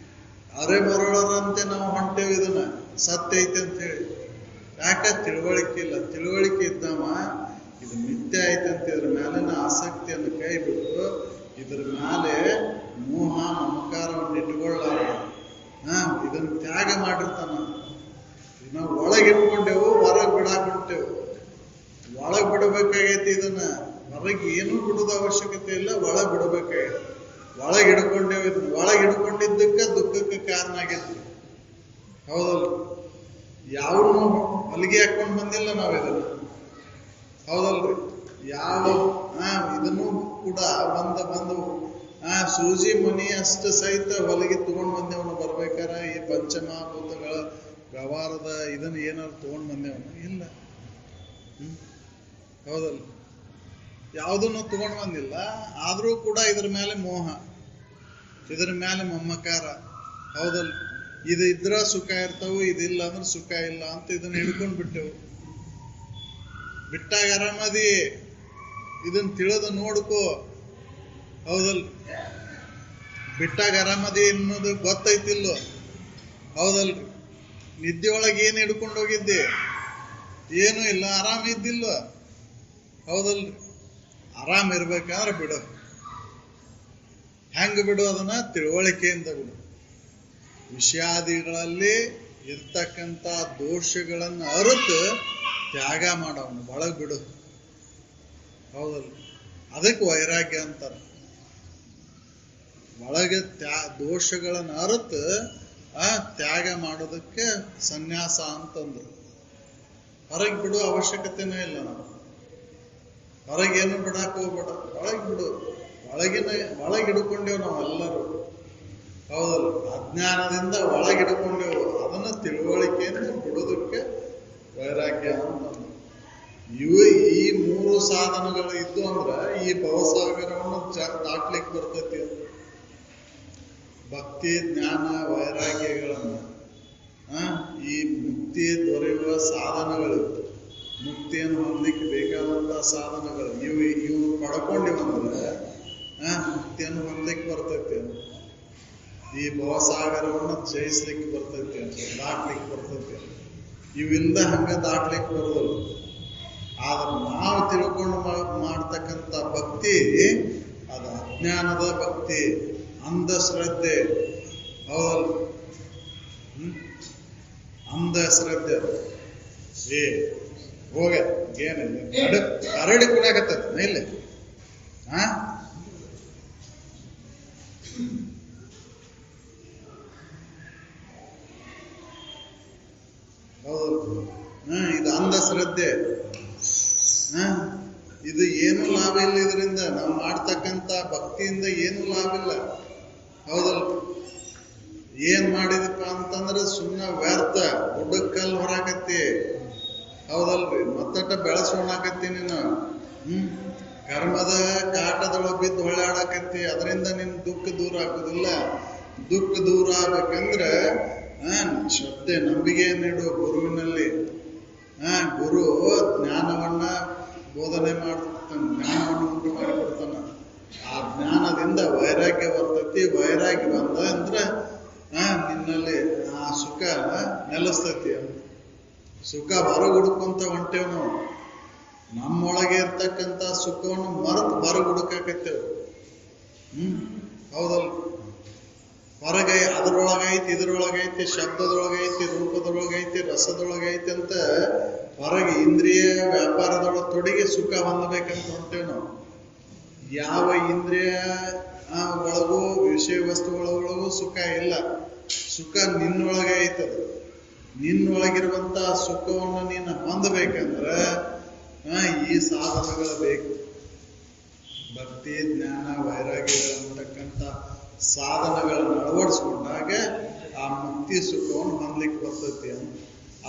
ಅರೆ ಮರಳರಂತೆ ನಾವು ಹೊಂಟೇವಿ. ಇದನ್ನ ಸತ್ಯ ಐತೆ ಅಂತ ಹೇಳಿ. ಯಾಕೆ ತಿಳುವಳಿಕೆ ಇಲ್ಲ. ತಿಳುವಳಿಕೆ ಇದ್ದವ ಇದು ಮಿಥ್ಯೆ ಆಯ್ತಂತ ಇದ್ರ ಮೇಲಿನ ಆಸಕ್ತಿಯನ್ನು ಕೈ ಬಿಟ್ಟು ಇದ್ರ ಮೇಲೆ ಮೋಹ ಮಮಕಾರವನ್ನು ಇಟ್ಕೊಳ್ಳಾರ ಇದನ್ನು ತ್ಯಾಗ ಮಾಡಿರ್ತಾನ. ನಾವು ಒಳಗೆ ಇಟ್ಕೊಂಡೆವು, ಹೊರಗೆ ಬಿಡಾಕ್ಬಿಟ್ಟೆವು. ಒಳಗೆ ಬಿಡಬೇಕಾಗೈತಿ ಇದನ್ನ, ಹೊರಗೆ ಏನೂ ಬಿಡೋದು ಅವಶ್ಯಕತೆ ಇಲ್ಲ, ಒಳಗೆ ಬಿಡಬೇಕಾಗೈತಿ. ಒಳಗೆ ಹಿಡ್ಕೊಂಡೇವು, ಇದನ್ನ ಒಳಗೆ ಹಿಡ್ಕೊಂಡಿದ್ದಕ್ಕೆ ದುಃಖಕ್ಕೆ ಕಾರಣ ಆಗೈತಿ. ಹೌದಲ್ಲ? ಯಾವನು ಹೊಲಿಗೆ ಹಾಕೊಂಡು ಬಂದಿಲ್ಲ ನಾವು ಇದನ್ನ, ಹೌದಲ್ರಿ? ಯಾವ ಇದನ್ನು ಕೂಡ ಬಂದು ಸೂಜಿ ಮನಿ ಅಷ್ಟು ಸಹಿತ ಹೊಲಿಗೆ ತಗೊಂಡ್ ಬಂದೇವನು ಬರ್ಬೇಕಾರ. ಈ ಪಂಚಮಹಾಭೂತಗಳ ವ್ಯವಹಾರದ ಇದನ್ನ ಏನಾದ್ರು ತಗೊಂಡ್ ಬಂದೇವನು ಇಲ್ಲ. ಹೌದಲ್ಲ? ಯಾವುದನ್ನು ತಗೊಂಡ್ ಬಂದಿಲ್ಲ. ಆದ್ರೂ ಕೂಡ ಇದ್ರ ಮೇಲೆ ಮೋಹ, ಇದ್ರ ಮೇಲೆ ಮಮಕಾರ. ಹೌದಲ್ಲ? ಇದು ಇದ್ರ ಸುಖ ಇರ್ತಾವು, ಇದಿಲ್ಲ ಅಂದ್ರೆ ಸುಖ ಇಲ್ಲ ಅಂತ ಇದನ್ನ ಹಿಡ್ಕೊಂಡ್ ಬಿಟ್ಟೆವು. ಬಿಟ್ಟಾಗ ಆರಾಮದಿ, ಇದನ್ನ ತಿಳಿದು ನೋಡ್ಕೋ. ಹೌದಲ್? ಬಿಟ್ಟಾಗ ಆರಾಮದಿ ಅನ್ನೋದು ಗೊತ್ತೈತಿಲ್ಲೋ? ಹೌದಲ್ರಿ? ನಿದ್ದೆ ಒಳಗೆ ಏನು ಹಿಡ್ಕೊಂಡು ಹೋಗಿದ್ದೆ? ಏನೂ ಇಲ್ಲ, ಆರಾಮ ಇದ್ದಿಲ್ಲ. ಹೌದಲ್ರಿ? ಆರಾಮ ಇರ್ಬೇಕಾದ್ರೆ ಬಿಡು. ಹೆಂಗ ಬಿಡು? ಅದನ್ನ ತಿಳುವಳಿಕೆಯಿಂದ ಬಿಡು. ವಿಷಯಾದಿಗಳಲ್ಲಿ ಇರ್ತಕ್ಕಂಥ ದೋಷಗಳನ್ನು ಅರಿತು ತ್ಯಾಗ ಮಾಡವನು, ಒಳಗೆ ಬಿಡು. ಹೌದಲ್ಲ? ಅದಕ್ಕೆ ವೈರಾಗ್ಯ ಅಂತಾರೆ. ಒಳಗೆ ದೋಷಗಳನ್ನು ಅರಿತು ತ್ಯಾಗ ಮಾಡೋದಕ್ಕೆ ಸನ್ಯಾಸ ಅಂತಂದ್ರು. ಹೊರಗೆ ಬಿಡುವ ಅವಶ್ಯಕತೆನೇ ಇಲ್ಲ. ನಾವು ಹೊರಗೇನು ಬಿಡಾಕ್ ಹೋಗ್ಬೇಡ, ಒಳಗೆ ಬಿಡು. ಒಳಗೆ ಹಿಡ್ಕೊಂಡೇವು ನಾವೆಲ್ಲರೂ. ಹೌದಲ್ಲ? ಅಜ್ಞಾನದಿಂದ ಒಳಗೆ ಹಿಡ್ಕೊಂಡೇವು. ಅದನ್ನ ತಿಳುವಳಿಕೆಯಿಂದ ಬಿಡೋದಕ್ಕೆ ವೈರಾಗ್ಯ ಅಂತಂದ್ರು. ಈ ಮೂರು ಸಾಧನಗಳು ಇದ್ದು ಅಂದ್ರೆ ಈ ಭವಸಾಗರವನ್ನು ದಾಟ್ಲಿಕ್ಕೆ ಬರ್ತೈತಿ. ಭಕ್ತಿ, ಜ್ಞಾನ, ವೈರಾಗ್ಯಗಳನ್ನ ಈ ಮುಕ್ತಿ ದೊರೆಯುವ ಸಾಧನಗಳು, ಮುಕ್ತಿಯನ್ನು ಹೊಂದಲಿಕ್ಕೆ ಬೇಕಾದಂತಹ ಸಾಧನಗಳು ಇವು ಪಡ್ಕೊಂಡಿವಂದ್ರೆ ಮುಕ್ತಿಯನ್ನು ಹೊಂದಲಿಕ್ಕೆ ಬರ್ತೈತಿ. ಈ ಭವಸಾಗರವನ್ನು ಜಯಿಸ್ಲಿಕ್ಕೆ ಬರ್ತೈತಿ ಅಂತ, ದಾಟ್ಲಿಕ್ಕೆ ಬರ್ತೈತಿ. ಇವಿಂದ ಹಂಗ ದಾಟ್ಲಿಕ್ಕೆ ಬರೋದಿಲ್ಲ. ಆದ್ರೆ ನಾವು ತಿಳ್ಕೊಂಡು ಮಾಡ್ತಕ್ಕಂಥ ಭಕ್ತಿ ಅದು ಅಜ್ಞಾನದ ಭಕ್ತಿ, ಅಂಧಶ್ರದ್ಧೆ. ಹೌದಲ್ಲ? ಅಂಧಶ್ರದ್ಧೆ. ಹೋಗ ಏನಿಲ್ಲ, ಕರಡಿ ಕುಡಿಯಾಕತ್ತ ಇಲ್ಲ. ಹೌದಲ್ಲ? ಇದು ಅಂಧಶ್ರದ್ಧೆ. ಇದು ಏನು ಲಾಭ ಇಲ್ಲ. ಇದರಿಂದ ನಾವು ಮಾಡ್ತಕ್ಕಂಥ ಭಕ್ತಿಯಿಂದ ಏನು ಲಾಭ ಇಲ್ಲ. ಹೌದಲ್ಲ? ಏನ್ ಮಾಡಿದಪ್ಪ ಅಂತಂದ್ರೆ ಸುಮ್ಮನೆ ವ್ಯರ್ಥ, ಗುಡ್ಡಕ್ಕಲ್ಲಿ ಹೊರಾಕತ್ತಿ. ಹೌದಲ್ರಿ? ಮತ್ತಟ ಬೆಳೆಸೋಣಾಕತ್ತಿ ನೀನು. ಕರ್ಮದ ಕಾಟದೊಳಗೆ ಬಿದ್ದು ಹೊಳ್ಳಾಡಕತ್ತಿ. ಅದರಿಂದ ನಿನ್ ದುಃಖ ದೂರ ಆಗೋದಿಲ್ಲ. ದುಃಖ ದೂರ ಆಗ್ಬೇಕಂದ್ರೆ ಶ್ರದ್ಧೆ, ನಂಬಿಕೆಯನ್ನಿಡು ಗುರುವಿನಲ್ಲಿ. ಗುರು ಜ್ಞಾನವನ್ನ ಬೋಧನೆ ಮಾಡ್ತಾನೆ, ಜ್ಞಾನವನ್ನು ಉಂಟು ಮಾಡಿಕೊಡ್ತಾನ. ಆ ಜ್ಞಾನದಿಂದ ವೈರಾಗ್ಯ ಬರ್ತೈತಿ. ವೈರಾಗ್ಯ ಬಂದ ಅಂದ್ರೆ ನಿನ್ನಲ್ಲಿ ಆ ಸುಖ ನೆಲೆಸ್ತೈತಿ. ಸುಖ ಹೊರಗುಡ್ಕೊಂತ ಹೊಂಟೇವ್ ನಾವು. ನಮ್ಮೊಳಗೆ ಇರ್ತಕ್ಕಂಥ ಸುಖವನ್ನು ಮರೆತು ಹೊರಗುಡುಕಾಕತ್ತೇವೆ. ಹೌದಲ್ಲ? ಹೊರಗೆ ಅದರೊಳಗೈತಿ, ಇದರೊಳಗೈತಿ, ಶಬ್ದದೊಳಗೈತಿ, ರೂಪದೊಳಗೈತಿ, ರಸದೊಳಗೈತಿ ಅಂತ ಹೊರಗೆ ಇಂದ್ರಿಯ ವ್ಯಾಪಾರದೊಳಗೆ ತೊಡಗಿ ಸುಖ ಹೊಂದಬೇಕಂತ ಹೊಂಟೇವೆ ನಾವು. ಯಾವ ಇಂದ್ರಿಯ ಒಳಗೂ ವಿಷಯ ವಸ್ತುಗಳ ಒಳಗೂ ಸುಖ ಇಲ್ಲ. ಸುಖ ನಿನ್ನೊಳಗೆ ಐತದ. ನಿನ್ನೊಳಗಿರುವಂತ ಸುಖವನ್ನು ನೀನು ಹೊಂದಬೇಕಂದ್ರೆ ಈ ಸಾಧನಗಳು ಬೇಕು. ಭಕ್ತಿ, ಜ್ಞಾನ, ವೈರಾಗ್ಯಗಳಂತಕ್ಕಂಥ ಸಾಧನಗಳನ್ನು ಅಳವಡಿಸ್ಕೊಂಡಾಗ ಆ ಮುಕ್ತಿ ಸುಖವನ್ನು ಹೊಂದಲಿಕ್ಕೆ ಬರ್ತೈತಿ ಅಂತ.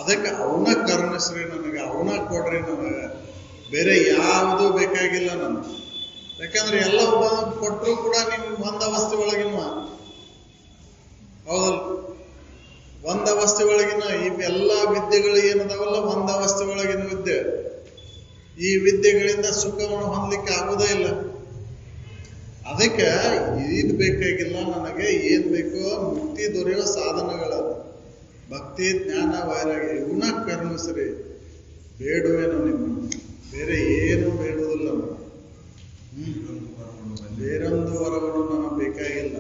ಅದಕ್ಕೆ ಅವನ ಕರುಣಿಸ್ರಿ ನನಗೆ, ಅವನ ಕೊಡ್ರಿ ನನಗೆ, ಬೇರೆ ಯಾವುದೂ ಬೇಕಾಗಿಲ್ಲ ನನಗೆ. ಯಾಕಂದ್ರೆ ಎಲ್ಲ ಕೊಟ್ಟರು ಕೂಡ ನಿಮ್ಗೆ ಒಂದ ಅವಸ್ಥೆ ಒಳಗಿನ, ಹೌದಲ್ಲ? ಒಂದ ಅವಸ್ಥೆ ಒಳಗಿನ ಇವೆಲ್ಲ ವಿದ್ಯೆಗಳು ಏನದಾವಲ್ಲ ಒಂದ ಅವಸ್ಥೆ ಒಳಗಿನ ವಿದ್ಯೆ. ಈ ವಿದ್ಯೆಗಳಿಂದ ಸುಖವನ್ನು ಹೊಂದಲಿಕ್ಕೆ ಆಗೋದೇ ಇಲ್ಲ. ಅದಕ್ಕೆ ಇದು ಬೇಕಾಗಿಲ್ಲ ನನಗೆ. ಏನ್ ಬೇಕೋ ಮುಕ್ತಿ ದೊರೆಯುವ ಸಾಧನಗಳ ಭಕ್ತಿ, ಜ್ಞಾನ, ವೈರಾಗ್ಯ ಇವನ್ನ ಕರುಣಿಸ್ರಿ. ಬೇಡುವೇನೋ ನಿಮ್ಮ ಬೇರೆ ಏನು ಬೇಡುವುದಿಲ್ಲ ನಾವು. ಬೇರೊಂದು ವರಗಳು ನನಗೆ ಬೇಕಾಗಿಲ್ಲ.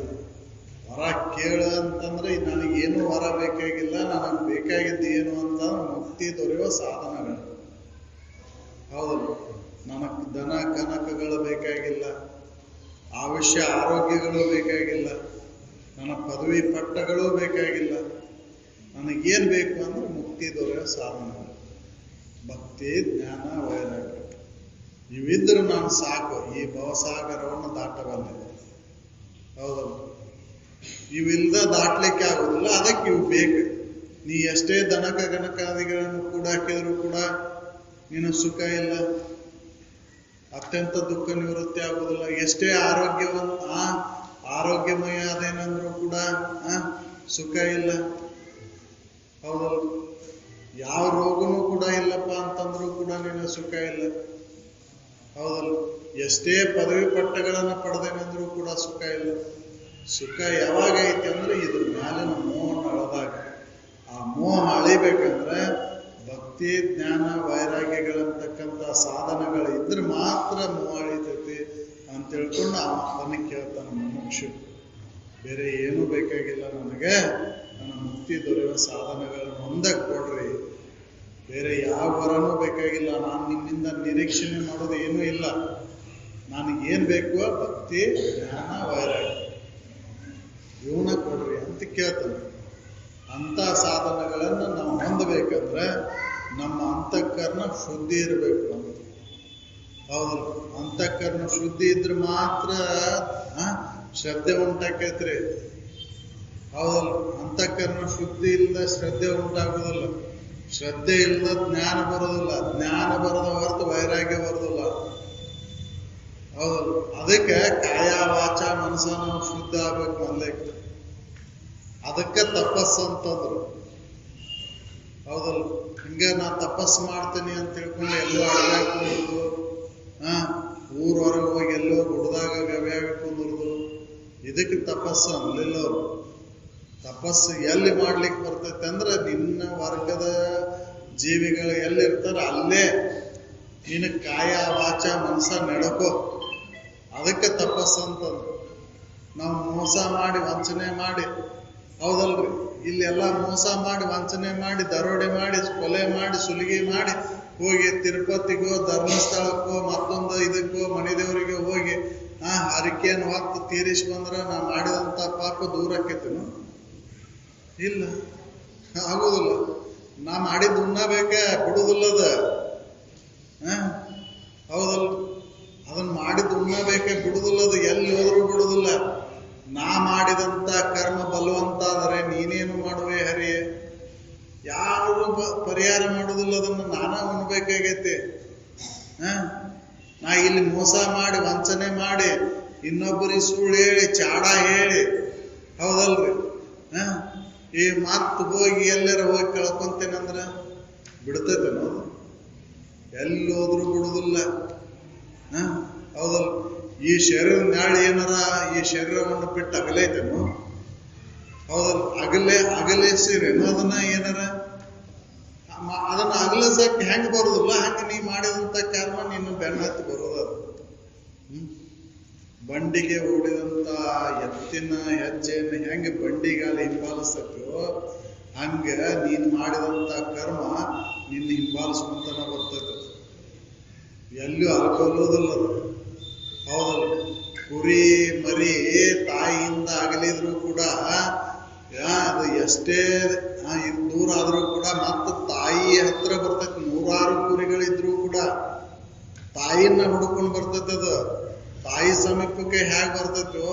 ವರ ಕೇಳ ಅಂತಂದ್ರೆ ನನಗೇನು ವರ ಬೇಕಾಗಿಲ್ಲ. ನನಗೆ ಬೇಕಾಗಿದ್ದು ಏನು ಅಂತ ಮುಕ್ತಿ ದೊರೆಯುವ ಸಾಧನಗಳು. ಹೌದಲ್ಲ, ನನಗೆ ಧನ ಕನಕಗಳು ಬೇಕಾಗಿಲ್ಲ, ಆಯುಷ್ಯ ಆರೋಗ್ಯಗಳು ಬೇಕಾಗಿಲ್ಲ, ನನ್ನ ಪದವಿ ಪಟ್ಟಗಳು ಬೇಕಾಗಿಲ್ಲ. ನನಗೇನು ಬೇಕು ಅಂದ್ರೆ ಮುಕ್ತಿ ದೊರೆಯುವ ಸಾಧನಗಳು, ಭಕ್ತಿ, ಜ್ಞಾನ, ವೈರಾಗ್ಯ. ಇವಿದ್ರೆ ನಾನು ಸಾಕು, ಈ ಭವಸಾಗರವನ್ನು ದಾಟಬಲ್ಲೆ. ಹೌದಲ್ಲ, ಇವಿಲ್ದ ದಾಟ್ಲಿಕ್ಕೆ ಆಗೋದಿಲ್ಲ. ಅದಕ್ಕೆ ಇವು ಬೇಕು. ನೀ ಎಷ್ಟೇ ದನಕ ಗಣಕಾದಿಗಳನ್ನು ಕೂಡ ಹಾಕಿದ್ರು ಕೂಡ ನೀನು ಸುಖ ಇಲ್ಲ, ಅತ್ಯಂತ ದುಃಖ ನಿವೃತ್ತಿ ಆಗುವುದಿಲ್ಲ. ಎಷ್ಟೇ ಆರೋಗ್ಯಮಯ ಅದೇನಂದ್ರೂ ಕೂಡ ಸುಖ ಇಲ್ಲ. ಹೌದಲ್ಲ, ಯಾವ ರೋಗನೂ ಕೂಡ ಇಲ್ಲಪ್ಪ ಅಂತಂದ್ರೂ ಕೂಡ ನೀನು ಸುಖ ಇಲ್ಲ. ಹೌದಲ್ಲ, ಎಷ್ಟೇ ಪದವಿ ಪಟ್ಟಗಳನ್ನು ಪಡೆದೇನೆಂದ್ರೂ ಕೂಡ ಸುಖ ಇಲ್ಲ. ಸುಖ ಯಾವಾಗ ಐತಿ ಅಂದ್ರೆ ಇದ್ರ ಮ್ಯಾಲಿನ ಮೋಹನ ಅಳದಾಗ. ಆ ಮೋಹ ಅಳಿಬೇಕಂದ್ರೆ ಭಕ್ತಿ, ಜ್ಞಾನ, ವೈರಾಗ್ಯಗಳಂತಕ್ಕಂಥ ಸಾಧನಗಳು ಇದ್ರೆ ಮಾತ್ರ ಮೋಹ ಅಳಿತೈತಿ ಅಂತ ಹೇಳ್ಕೊಂಡು ಅವನಿಗೆ ಕೇಳ್ತಾನೆ ಮುಮುಕ್ಷು. ಬೇರೆ ಏನೂ ಬೇಕಾಗಿಲ್ಲ ನನಗೆ, ನನ್ನ ಮುಕ್ತಿ ದೊರೆಯುವ ಸಾಧನಗಳನ್ನು ಒಂದಕ್ಕೆ ಕೊಡ್ರಿ, ಬೇರೆ ಯಾವ ವರನೂ ಬೇಕಾಗಿಲ್ಲ. ನಾನು ನಿಮ್ಮಿಂದ ನಿರೀಕ್ಷಣೆ ಮಾಡೋದು ಏನೂ ಇಲ್ಲ. ನನಗೇನು ಬೇಕು? ಭಕ್ತಿ, ಜ್ಞಾನ, ವೈರಾಗ್ಯ ಇವನ್ನ ಕೊಡ್ರಿ ಅಂತ ಕೇಳ್ತಾನೆ. ಅಂಥ ಸಾಧನಗಳನ್ನು ನಾವು ಹೊಂದಬೇಕಂದ್ರೆ ನಮ್ಮ ಅಂತಃಕರಣ ಶುದ್ಧಿ ಇರಬೇಕು ಅಂತ. ಹೌದಲ್ಲ, ಅಂತಃಕರಣ ಶುದ್ಧಿ ಇದ್ರೆ ಮಾತ್ರ ಶ್ರದ್ಧೆ ಉಂಟಾಕೈತ್ರಿ. ಹೌದಲ್ಲ, ಅಂತಃಕರಣ ಶುದ್ಧಿ ಇಲ್ಲದ ಶ್ರದ್ಧೆ ಉಂಟಾಗೋದಿಲ್ಲ. ಶ್ರದ್ಧೆ ಇಲ್ಲದ ಜ್ಞಾನ ಬರೋದಿಲ್ಲ. ಜ್ಞಾನ ಬರದ ಹೊರತು ವೈರಾಗ್ಯ ಬರೋದಿಲ್ಲ. ಹೌದಲ್ಲ, ಅದಕ್ಕೆ ಕಾಯ ವಾಚ ಮನಸ್ಸ ನಾವು ಶುದ್ಧ ಆಗ್ಬೇಕು ಮೊದಲೇಕ. ಅದಕ್ಕೆ ತಪಸ್ಸು ಅಂತಂದ್ರು. ಹೌದಲ್ಲ, ಹಿಂಗೆ ನಾ ತಪಸ್ಸು ಮಾಡ್ತೀನಿ ಅಂತ ತಿಳ್ಕೊಂಡು ಎಲ್ಲೋ ಅಡ್ಯಾಗ ಕುಂದ್ರದು, ಊರ್ ಹೊರಗೆ ಹೋಗಿ ಎಲ್ಲೋ ಗುಡ್ದಾಗ ಗವ್ಯಾಗ ಕುಂದ್ರದು, ಇದಕ್ಕೆ ತಪಸ್ಸು ಅನ್ಲಿಲ್ಲ ಅವರು. ತಪಸ್ಸು ಎಲ್ಲಿ ಮಾಡ್ಲಿಕ್ಕೆ ಬರ್ತೈತೆ ಅಂದ್ರೆ ನಿನ್ನ ವರ್ಗದ ಜೀವಿಗಳು ಎಲ್ಲಿರ್ತಾರ ಅಲ್ಲೇ ನೀನು ಕಾಯ ವಾಚ ಮನಸ್ಸ ನಡ್ಕೋ. ಅದಕ್ಕೆ ತಪಸ್ಸು ಅಂತಂದು. ನಾವು ಮೋಸ ಮಾಡಿ ವಂಚನೆ ಮಾಡಿ, ಹೌದಲ್ರಿ, ಇಲ್ಲೆಲ್ಲ ಮೋಸ ಮಾಡಿ ವಂಚನೆ ಮಾಡಿ ದರೋಡೆ ಮಾಡಿ ಕೊಲೆ ಮಾಡಿ ಸುಲಿಗೆ ಮಾಡಿ ಹೋಗಿ ತಿರುಪತಿಗೋ ಧರ್ಮಸ್ಥಳಕ್ಕೋ ಮತ್ತೊಂದು ಇದಕ್ಕೋ ಮನೆದೇವರಿಗೆ ಹೋಗಿ ಹರಿಕೆಯನ್ನು ಹೊತ್ತು ತೀರಿಸಿ ಬಂದ್ರೆ ನಾ ಮಾಡಿದಂಥ ಪಾಪ ದೂರ ಆಕೈತೇನು? ಇಲ್ಲ, ಆಗೋದಿಲ್ಲ. ನಾ ಮಾಡಿದ್ದು ಉಣ್ಣಬೇಕೆ, ಬಿಡುವುದಿಲ್ಲದ. ಹೌದಲ್ಲ, ಅದನ್ನ ಮಾಡಿದ್ದು ಉಣ್ಣಬೇಕೆ, ಬಿಡುವುದಿಲ್ಲದು. ಎಲ್ಲಿ ಹೋದ್ರೂ ಬಿಡುವುದಿಲ್ಲ. ನಾ ಮಾಡಿದಂಥ ಕರ್ಮ ಬಲವಂತ ಆದರೆ ನೀನೇನು ಮಾಡುವೆ ಹರಿಯೇ? ಯಾರು ಪರಿಹಾರ ಮಾಡೋದಿಲ್ಲ. ಅದನ್ನು ನಾನಾ ಉಣ್ಬೇಕಾಗೈತಿ. ನಾ ಇಲ್ಲಿ ಮೋಸ ಮಾಡಿ ವಂಚನೆ ಮಾಡಿ ಇನ್ನೊಬ್ಬರಿಗೆ ಸುಳ್ಳು ಹೇಳಿ ಚಾಡ ಹೇಳಿ, ಹೌದಲ್ರಿ, ಈ ಮಾತು ಹೋಗಿ ಎಲ್ಲರ ಹೋಗಿ ಕಳ್ಕೊಂತೇನಂದ್ರ ಬಿಡ್ತೈತೇನೋ? ಎಲ್ಲಿ ಹೋದ್ರೂ ಬಿಡುದಿಲ್ಲ. ಹೌದಲ್ಲ, ಈ ಶರೀರ ನಾಳೆ ಏನಾರ ಈ ಶರೀರವನ್ನು ಬಿಟ್ಟು ಅಗಲೈತೇನು? ಹೌದಲ್ಲ, ಅಗಲಿಸಿರೇನು ಅದನ್ನ ಏನಾರ? ಅದನ್ನ ಅಗಲಿಸಕ್ಕೆ ಹೆಂಗ್ ಬರುದಿಲ್ಲ, ಹಂಗೆ ನೀ ಮಾಡಿದಂತ ಕರ್ಮ ನಿನ್ನ ಬೆನ್ನತ್ತಿ ಬರೋದು. ಬಂಡಿಗೆ ಓಡಿದಂತ ಎತ್ತಿನ ಹೆಜ್ಜೆಯನ್ನು ಹೆಂಗೆ ಬಂಡಿಗಾಲ ಹಿಂಬಾಲಿಸತ್ಯೋ ಹಂಗ ನೀನು ಮಾಡಿದಂತ ಕರ್ಮ ನಿನ್ನ ಹಿಂಬಾಲಿಸುವಂತನ ಬರ್ತೈತೆ. ಎಲ್ಲೂ ಅಲ್ಕೊಳ್ಳೋದಿಲ್ಲ. ಹೌದಲ್ಲ, ಕುರಿ ಮರಿ ತಾಯಿಯಿಂದ ಅಗಲಿದ್ರು ಕೂಡ ಅದು ಎಷ್ಟೇ ದೂರ ಆದ್ರೂ ಕೂಡ ಮತ್ತೆ ತಾಯಿ ಹತ್ರ ಬರ್ತೈತಿ. 100 ಕುರಿಗಳಿದ್ರು ಕೂಡ ತಾಯಿನ ಹುಡ್ಕೊಂಡು ಬರ್ತೈತೆ. ಅದು ತಾಯಿ ಸಮೀಪಕ್ಕೆ ಹೇಗೆ ಬರ್ತೈತೋ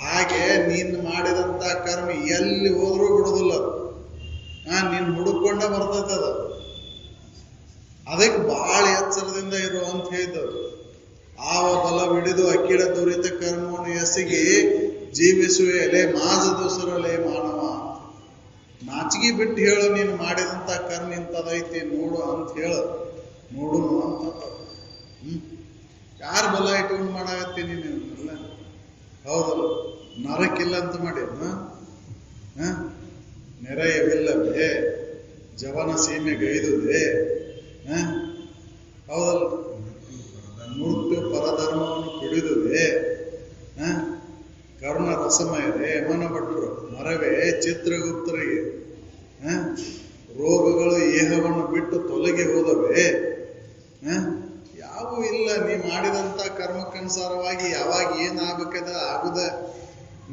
ಹಾಗೆ ನೀನು ಮಾಡಿದಂತ ಕರ್ಮ ಎಲ್ಲಿ ಹೋದ್ರೂ ಬಿಡುದಿಲ್ಲ. ನೀನ್ ಹುಡುಕೊಂಡ ಬರ್ತೈತೆ ಅದು. ಅದಕ್ಕೆ ಬಹಳ ಎಚ್ಚರದಿಂದ ಇರು ಅಂತ ಹೇಳಿದ್ರು. ಆವ ಬಲವಿಡಿದು ಅಕ್ಕಿಡ ದುರಿತ ಕರ್ಮವನ್ನು ಎಸಗಿ ಜೀವಿಸುವೆ ಎಲೆ ಮಾಜ ದೋಸರಲೆ ಮಾನವ. ನಾಚಿಗೆ ಬಿಟ್ಟು ಹೇಳು, ನೀನು ಮಾಡಿದಂತ ಕರ್ಮ ಇಂಥದೈತಿ ನೋಡು ಅಂತ ಹೇಳು. ನೋಡು ಅಂತ ಯಾರು ಬಲ ಇಟ್ಕೊಂಡು ಮಾಡಾಕತ್ತೀನಿ ನೀನೆಲ್ಲ? ಹೌದಲ್ಲ, ನರಕ್ಕಿಲ್ಲ ಅಂತ ಮಾಡಿ ನೆರೆಯವಿಲ್ಲವೇ ಜವನ ಸೀಮೆಗೈದುದೇ? ಹೌದಲ್ಲ? ಮೃತ್ಯು ಪರಧರ್ಮವನ್ನು ಕುಡಿದುವೆ ಕರ್ಣ ರಸಮಯರೇ ಯಮನ ಭಟ್ರು ಮರವೇ ಚಿತ್ರಗುಪ್ತರಿಗೆ ರೋಗಗಳು ಏಹವನ್ನು ಬಿಟ್ಟು ತೊಲಗಿ ಹೋದವೆ ಯಾವೂ ಇಲ್ಲ. ನೀ ಮಾಡಿದಂಥ ಕರ್ಮಕ್ಕನುಸಾರವಾಗಿ ಯಾವಾಗ ಏನಾಗಬೇಕದ ಆಗುದ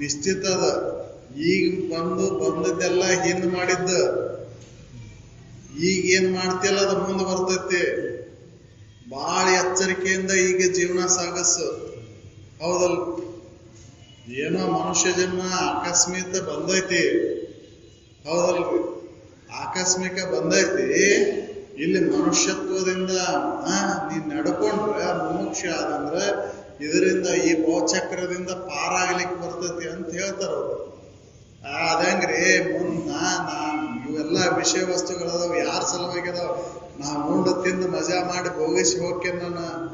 ನಿಶ್ಚಿತ ಅದ. ಈಗ ಬಂದದ್ದೆಲ್ಲ ಹಿಂದ್ ಮಾಡಿದ್ದ, ಈಗ ಏನ್ ಮಾಡ್ತಿಲ್ಲ ಅದ ಮುಂದೆ ಬರ್ತೈತಿ. ಭಾಳ ಎಚ್ಚರಿಕೆಯಿಂದ ಈಗ ಜೀವನ ಸಾಗಸ್ಸು. ಹೌದಲ್? ಏನೋ ಮನುಷ್ಯ ಜನ್ಮ ಆಕಸ್ಮಿಕ ಬಂದೈತಿ. ಹೌದಲ್ರಿ? ಆಕಸ್ಮಿಕ ಬಂದೈತಿ. ಇಲ್ಲಿ ಮನುಷ್ಯತ್ವದಿಂದ ನೀನ್ ನಡ್ಕೊಂಡ್ರೆ ಮುಮುಕ್ಷ ಆದಂದ್ರೆ ಇದರಿಂದ ಈ ಭವಚಕ್ರದಿಂದ ಪಾರಾಗ್ಲಿಕ್ಕೆ ಬರ್ತೈತಿ ಅಂತ ಹೇಳ್ತಾರ ಅವ್ರು. ಅದಂಗ್ರಿ ಇವೆಲ್ಲ ವಿಷಯ ವಸ್ತುಗಳದಾವ, ಯಾರ ಸಲುವಾಗಿ ಅದಾವ? ನಾವು ಉಂಡು ತಿಂದು ಮಜಾ ಮಾಡಿ ಭೋಗಿಸಿ ಹೋಗ್ತೇನೆ ನಾನು.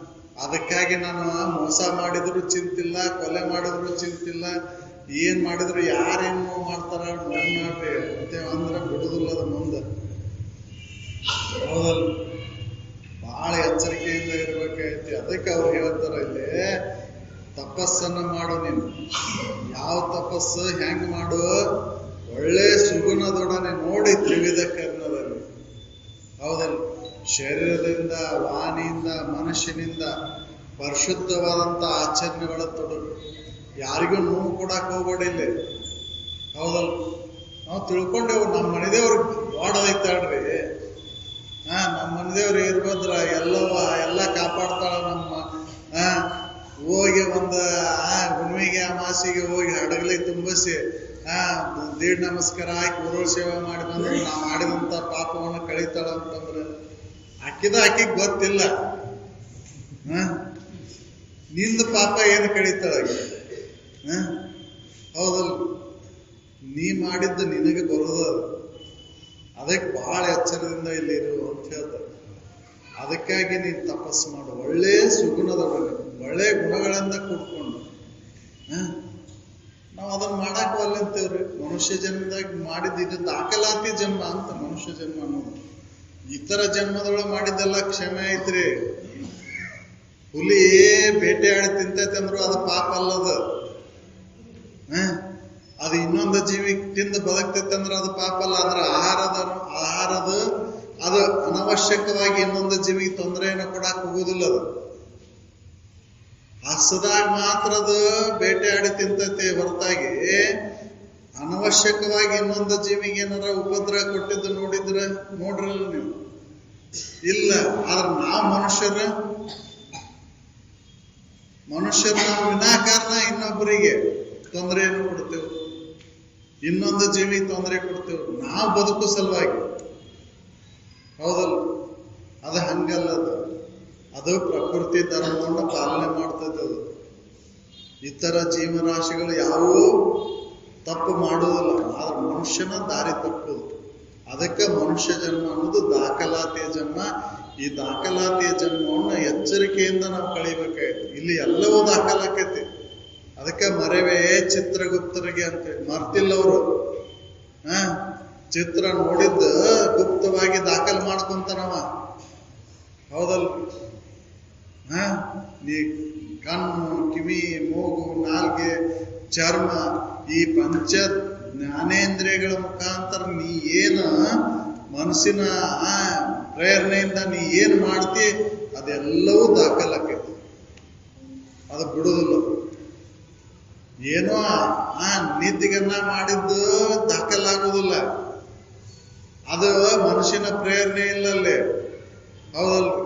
ಅದಕ್ಕಾಗಿ ನಾನು ಮೋಸ ಮಾಡಿದ್ರು ಚಿಂತಿಲ್ಲ, ಕೊಲೆ ಮಾಡಿದ್ರು ಚಿಂತಿಲ್ಲ, ಏನ್ ಮಾಡಿದ್ರು ಯಾರೇನು ಮಾಡ್ತಾರ ನೋಡ್ರಿ ಅಂತೇವ ಅಂದ್ರೆ ಬಿಡುದಿಲ್ಲದ ಮುಂದೆ. ಹೌದಲ್ಲ? ಬಹಳ ಎಚ್ಚರಿಕೆಯಿಂದ ಇರ್ಬೇಕಾಯ್ತಿ. ಅದಕ್ಕೆ ಅವ್ರು ಹೇಳ್ತಾರ ಇಲ್ಲಿ ತಪಸ್ಸನ್ನ ಮಾಡು. ನೀನು ಯಾವ ತಪಸ್ಸು ಹೆಂಗ್ ಮಾಡು? ಒಳ್ಳೆ ಸುಗುಣದೊಡನೆ ನೋಡಿ ತ್ರಿವಿಧ ಕರ್ಣದಲ್ಲಿ. ಹೌದಲ್ಲ? ಶರೀರದಿಂದ, ವಾಣಿಯಿಂದ, ಮನಸ್ಸಿನಿಂದ ಪರಿಶುದ್ಧವಾದಂಥ ಆಚರಣೆಗಳ ತೊಡಗು. ಯಾರಿಗೂ ನೋವು ಕೊಡಕ್ಕೆ ಹೋಗ್ಬೇಡಿಲ್ಲ. ಹೌದಲ್ಲ? ನಾವು ತಿಳ್ಕೊಂಡೇವು ನಮ್ಮ ಮನೆದೇವ್ರು ದೊಡ್ಡದೈತಾಳ್ರಿ. ನಮ್ಮ ಮನೆದೇವ್ರು ಇರ್ಬೋದ್ರ ಎಲ್ಲ ಕಾಪಾಡ್ತಾಳ. ನಮ್ಮ ಹೋಗಿ ಒಂದು ಹುಣ್ಣಿಮೆಗೆ ಅಮಾಸಿಗೆ ಹೋಗಿ ಹಡಗಲಿ ತುಂಬಿಸಿ ದೀಡ್ ನಮಸ್ಕಾರ ಹಾಕಿ ಗುರು ಸೇವೆ ಮಾಡಿ ಬಂದ್ರೆ ನಾವು ಮಾಡಿದಂಥ ಪಾಪವನ್ನು ಕಳೀತಾಳ ಅಂತಂದ್ರೆ ಆಕಿಗೆ ಗೊತ್ತಿಲ್ಲ ನಿಂದ ಪಾಪ ಏನು ಕಳೀತಾಳ. ಹೌದಲ್ಲ? ನೀ ಮಾಡಿದ್ದು ನಿನಗೆ ಬರೋದು. ಅದಕ್ಕೆ ಬಹಳ ಎಚ್ಚರದಿಂದ ಇಲ್ಲಿ ಇರು ಅಂತ ಹೇಳ್ತಾರೆ. ಅದಕ್ಕಾಗಿ ನೀನು ತಪಸ್ಸು ಮಾಡು. ಒಳ್ಳೆ ಸುಗುಣದೊಡನೆ, ಒಳ್ಳೆ ಗುಣಗಳಿಂದ ಕೂಡ್ಕೊಂಡು. ನಾವು ಅದನ್ನ ಮಾಡಾಕ ಒಲ್ಲೆ ಅಂತೇವ್ರಿ. ಮನುಷ್ಯ ಜನ್ಮದಾಗ ಮಾಡಿದ್ದು ಇದು ದಾಖಲಾತಿ ಜನ್ಮ ಅಂತ. ಮನುಷ್ಯ ಜನ್ಮ ಅನ್ನೋದು ಇತರ ಜನ್ಮದೊಳಗೆ ಮಾಡಿದ್ದೆಲ್ಲ ಕ್ಷಮೆ ಐತ್ರಿ. ಹುಲಿ ಬೇಟೆಯಾಡಿ ತಿಂತೈತೆ ಅಂದ್ರು ಅದು ಪಾಪ ಅಲ್ಲದ. ಅದು ಇನ್ನೊಂದು ಜೀವಿ ತಿಂದು ಬದುಕ್ತೈತೆ ಅಂದ್ರೆ ಅದು ಪಾಪ ಅಲ್ಲ. ಅದ್ರ ಆಹಾರದ ಅದು ಅನವಶ್ಯಕವಾಗಿ ಇನ್ನೊಂದು ಜೀವಿಗೆ ತೊಂದರೆಯನ್ನು ಕೊಡಾಕ್ ಹೋಗುದಿಲ್ಲ. ಅದು ಹಸದಾಗ ಮಾತ್ರ ಅದು ಬೇಟೆಯಾಡಿ ತಿಂತೈತೆ ಹೊರತಾಗಿ ಅನವಶ್ಯಕವಾಗಿ ಇನ್ನೊಂದು ಜೀವಿಗೆ ಏನಾರ ಉಪದ್ರ ಕೊಟ್ಟಿದ್ದು ನೋಡ್ರಲ್ಲ ನೀವು? ಇಲ್ಲ. ಆದ್ರೆ ನಾವು ಮನುಷ್ಯರ ನಾವು ವಿನಾಕಾರಣ ಇನ್ನೊಬ್ಬರಿಗೆ ತೊಂದರೆಯನ್ನು ಕೊಡ್ತೇವೆ, ಇನ್ನೊಂದು ಜೀವಿಗೆ ತೊಂದರೆ ಕೊಡ್ತೇವೆ ನಾವು ಬದುಕು ಸಲುವಾಗಿ. ಹೌದಲ್ಲ? ಅದು ಹಂಗಲ್ಲದ. ಅದು ಪ್ರಕೃತಿ ಧರ್ಮವನ್ನು ಪಾಲನೆ ಮಾಡ್ತದೆ. ಅದು ಇತರ ಜೀವರಾಶಿಗಳು ಯಾವುವೂ ತಪ್ಪು ಮಾಡುವುದಿಲ್ಲ, ಆದ್ರೆ ಮನುಷ್ಯನ ದಾರಿ ತಪ್ಪುದು. ಅದಕ್ಕೆ ಮನುಷ್ಯ ಜನ್ಮ ಅನ್ನೋದು ದಾಖಲಾತಿಯ ಜನ್ಮ. ಈ ದಾಖಲಾತಿಯ ಜನ್ಮವನ್ನು ಎಚ್ಚರಿಕೆಯಿಂದ ನಾವು ಕಳಿಬೇಕಾಯ್ತು. ಇಲ್ಲಿ ಎಲ್ಲವೂ ದಾಖಲಾಕೈತಿ. ಅದಕ್ಕೆ ಮರವೇ ಚಿತ್ರಗುಪ್ತರಿಗೆ ಅಂತ ಮರ್ತಿಲ್ಲವರು. ಚಿತ್ರ ನೋಡಿದ್ದು ಗುಪ್ತವಾಗಿ ದಾಖಲೆ ಮಾಡ್ಕೊಂತಾನವ. ಹೌದಲ್? ನೀ ಕಣ್ಣು, ಕಿವಿ, ಮೂಗು, ನಾಲ್ಗೆ, ಚರ್ಮ, ಈ ಪಂಚ ಜ್ಞಾನೇಂದ್ರಿಯಗಳ ಮುಖಾಂತರ ನೀ ಏನು ಮನಸ್ಸಿನ ಪ್ರೇರಣೆಯಿಂದ ನೀ ಏನು ಮಾಡ್ತಿ ಅದೆಲ್ಲವೂ ದಾಖಲಾಕೈತಿ. ಅದು ಬಿಡುದಿಲ್ಲ. ಏನೋ ನೀತಿಗನ್ನ ಮಾಡಿದ್ದು ದಾಖಲಾಗುವುದಿಲ್ಲ. ಅದು ಮನುಷ್ಯನ ಪ್ರೇರಣೆ ಇಲ್ಲಲ್ಲೇ. ಹೌದಲ್ರಿ?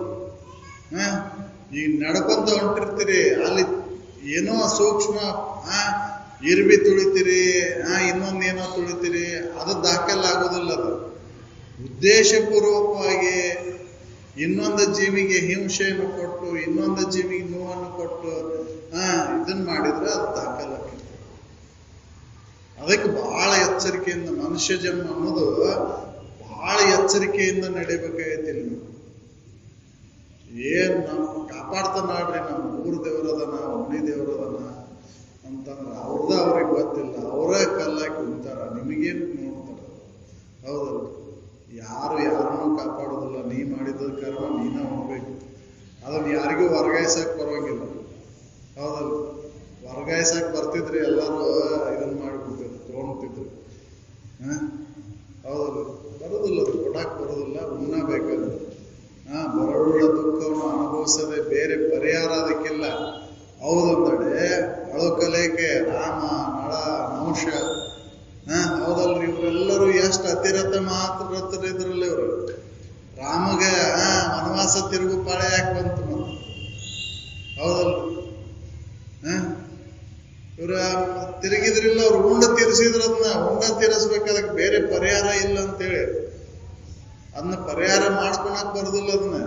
ಈಗ ನಡ್ಕೊಂತ ಹೊಂಟಿರ್ತೀರಿ, ಅಲ್ಲಿ ಏನೋ ಸೂಕ್ಷ್ಮ ಇರ್ಬಿ ತುಳಿತೀರಿ, ಇನ್ನೊಂದೇನೋ ತುಳಿತೀರಿ, ಅದು ದಾಖಲಾಗೋದಿಲ್ಲ. ಅದು ಉದ್ದೇಶಪೂರ್ವಕವಾಗಿ ಇನ್ನೊಂದು ಜೀವಿಗೆ ಹಿಂಸೆಯನ್ನು ಕೊಟ್ಟು, ಇನ್ನೊಂದು ಜೀವಿಗೆ ನೋವನ್ನು ಕೊಟ್ಟು ಇದನ್ನ ಮಾಡಿದ್ರೆ ಅದು ದಾಖಲಾಗ್ತದೆ. ಅದಕ್ಕೆ ಬಹಳ ಎಚ್ಚರಿಕೆಯಿಂದ ಮನುಷ್ಯ ಜನ್ಮ ಅನ್ನೋದು ಬಹಳ ಎಚ್ಚರಿಕೆಯಿಂದ ನಡಿಬೇಕಾಗೈತಿಲ್ಲ. ಏನ್ ನಾವು ಕಾಪಾಡ್ತಾನಾಡ್ರಿ, ನಮ್ಮ ಊರು ದೇವರದನ, ಮನೆ ದೇವರದನ ಅಂತಂದ್ರೆ ಅವ್ರಿಗೆ ಗೊತ್ತಿಲ್ಲ. ಅವರೇ ಕಲ್ಲಾಕಿ ಕುಂತಾರ, ನಿಮಗೇನು ನೋಡ್ತಾರ? ಹೌದಲ್ಲ? ಯಾರು ಯಾರನ್ನೂ ಕಾಪಾಡೋದಿಲ್ಲ. ನೀ ಮಾಡಿದ ಕರ್ಮ ನೀನ ಹೋಗ್ಬೇಕು. ಬದಲಾಯಿಸಕ್ ಬರ್ತಿದ್ರಿ ಎಲ್ಲರೂ ಇದನ್ನ ಮಾಡಿಬಿಡ್ತಿದ್ರು ತೊಗೊಂತಿದ್ರು. ಹೌದಲ್ಲ, ಬರೋದಿಲ್ಲ, ಅದು ಕೊಡಾಕ್ ಬರೋದಿಲ್ಲ, ಉಣ್ಣಬೇಕದು. ಬರವುಳ್ಳ ದುಃಖವನ್ನು ಅನುಭವಿಸದೆ ಬೇರೆ ಪರಿಹಾರ ಅದಕ್ಕಿಲ್ಲ. ಹೌದಂದಡೆ ಅಳುಕಲೇಕೆ ರಾಮ ನಳ ನಹುಷ, ಹೌದಲ್ರಿ, ಇವರೆಲ್ಲರೂ ಎಷ್ಟು ಅತಿರಥ ಮಾತೃರಥರಿದ್ರಲ್ಲಿ ಇವರು. ರಾಮಗ ವನವಾಸ ತಿರುಗು ಪಾಳೆ ಯಾಕೆ ಬಂತು ಮತ್ತೆ? ಹೌದಲ್ರಿ, ಇವ್ರ ತಿರುಗಿದ್ರಿಲ್ಲ, ಅವ್ರು ಉಂಡ ತೀರಿಸಿದ್ರದ್ನ. ಉಂಡ ತೀರಿಸ್ಬೇಕಾದಕ್ಕೆ ಬೇರೆ ಪರಿಹಾರ ಇಲ್ಲ ಅಂತೇಳಿ ಅದನ್ನ ಪರಿಹಾರ ಮಾಡ್ಕೊಳಕ್ ಬರೋದಿಲ್ಲ. ಅದನ್ನ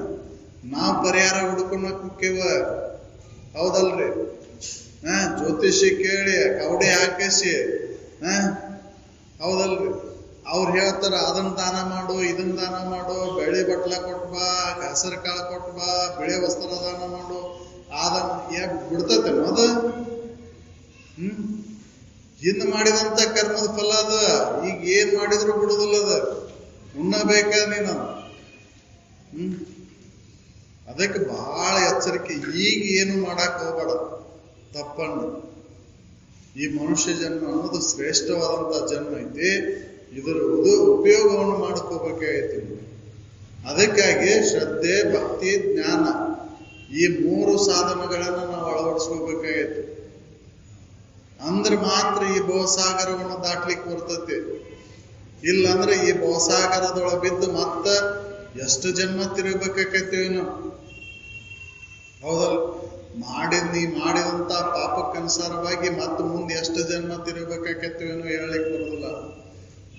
ನಾವು ಪರಿಹಾರ ಹುಡ್ಕೊಳಕ್ ಮುಖ್ಯವ. ಹೌದಲ್ರಿ, ಜ್ಯೋತಿಷಿ ಕೇಳಿ ಕವಡೆ ಹಾಕಿಸಿ, ಹೌದಲ್ರಿ, ಅವ್ರು ಹೇಳ್ತಾರ ಅದನ್ನ ದಾನ ಮಾಡು, ಇದನ್ನ ದಾನ ಮಾಡು, ಬೆಳೆ ಬಟ್ಲ ಕೊಟ್ಬಾ, ಹಸಿರು ಕಾಳು ಕೊಟ್ಬಾ, ಬಿಳೆ ವಸ್ತ್ರ ದಾನ ಮಾಡು, ಬಿಡ್ತತೆ ಅದು. ಹಿಂದ್ ಮಾಡಿದಂತ ಕರ್ಮದ ಫಲ ಅದ. ಈಗ ಏನ್ ಮಾಡಿದ್ರು ಬಿಡುದಿಲ್ಲ ಅದ. ಉಣ್ಣಬೇಕ ನೀನು. ಅದಕ್ಕೆ ಬಹಳ ಎಚ್ಚರಿಕೆ. ಈಗ ಏನು ಮಾಡಕ್ ಹೋಗ್ಬೇಡ, ತಪ್ಪನ್ನು. ಈ ಮನುಷ್ಯ ಜನ್ಮ ಅನ್ನೋದು ಶ್ರೇಷ್ಠವಾದಂತ ಜನ್ಮ ಐತಿ. ಇದರ ಉಪಯೋಗವನ್ನು ಮಾಡ್ಕೋಬೇಕಾಗೈತಿ. ಅದಕ್ಕಾಗಿ ಶ್ರದ್ಧೆ, ಭಕ್ತಿ, ಜ್ಞಾನ ಈ 3 ಸಾಧನಗಳನ್ನು ನಾವು ಅಳವಡಿಸ್ಕೋಬೇಕಾಗೈತಿ. ಅಂದ್ರೆ ಮಾತ್ರ ಈ ಭವಸಾಗರವನ್ನು ದಾಟ್ಲಿಕ್ಕೆ ಬರ್ತತಿ. ಇಲ್ಲಂದ್ರೆ ಈ ಭವಸಾಗರದೊಳಗೆ ಬಿದ್ದು ಮತ್ತ ಎಷ್ಟು ಜನ್ಮ ತಿರುಗಬೇಕಾಕೈತೀವಿ ನಾವು. ಹೌದಲ್ಲ, ಮಾಡಿದಂತ ಪಾಪಕ್ಕನುಸಾರವಾಗಿ ಮತ್ತೆ ಮುಂದೆ ಎಷ್ಟು ಜನ್ಮ ತಿರುಗಬೇಕಾಕೈತೀವೇನೋ ಹೇಳಲಿಕ್ಕೆ ಬರೋದಿಲ್ಲ.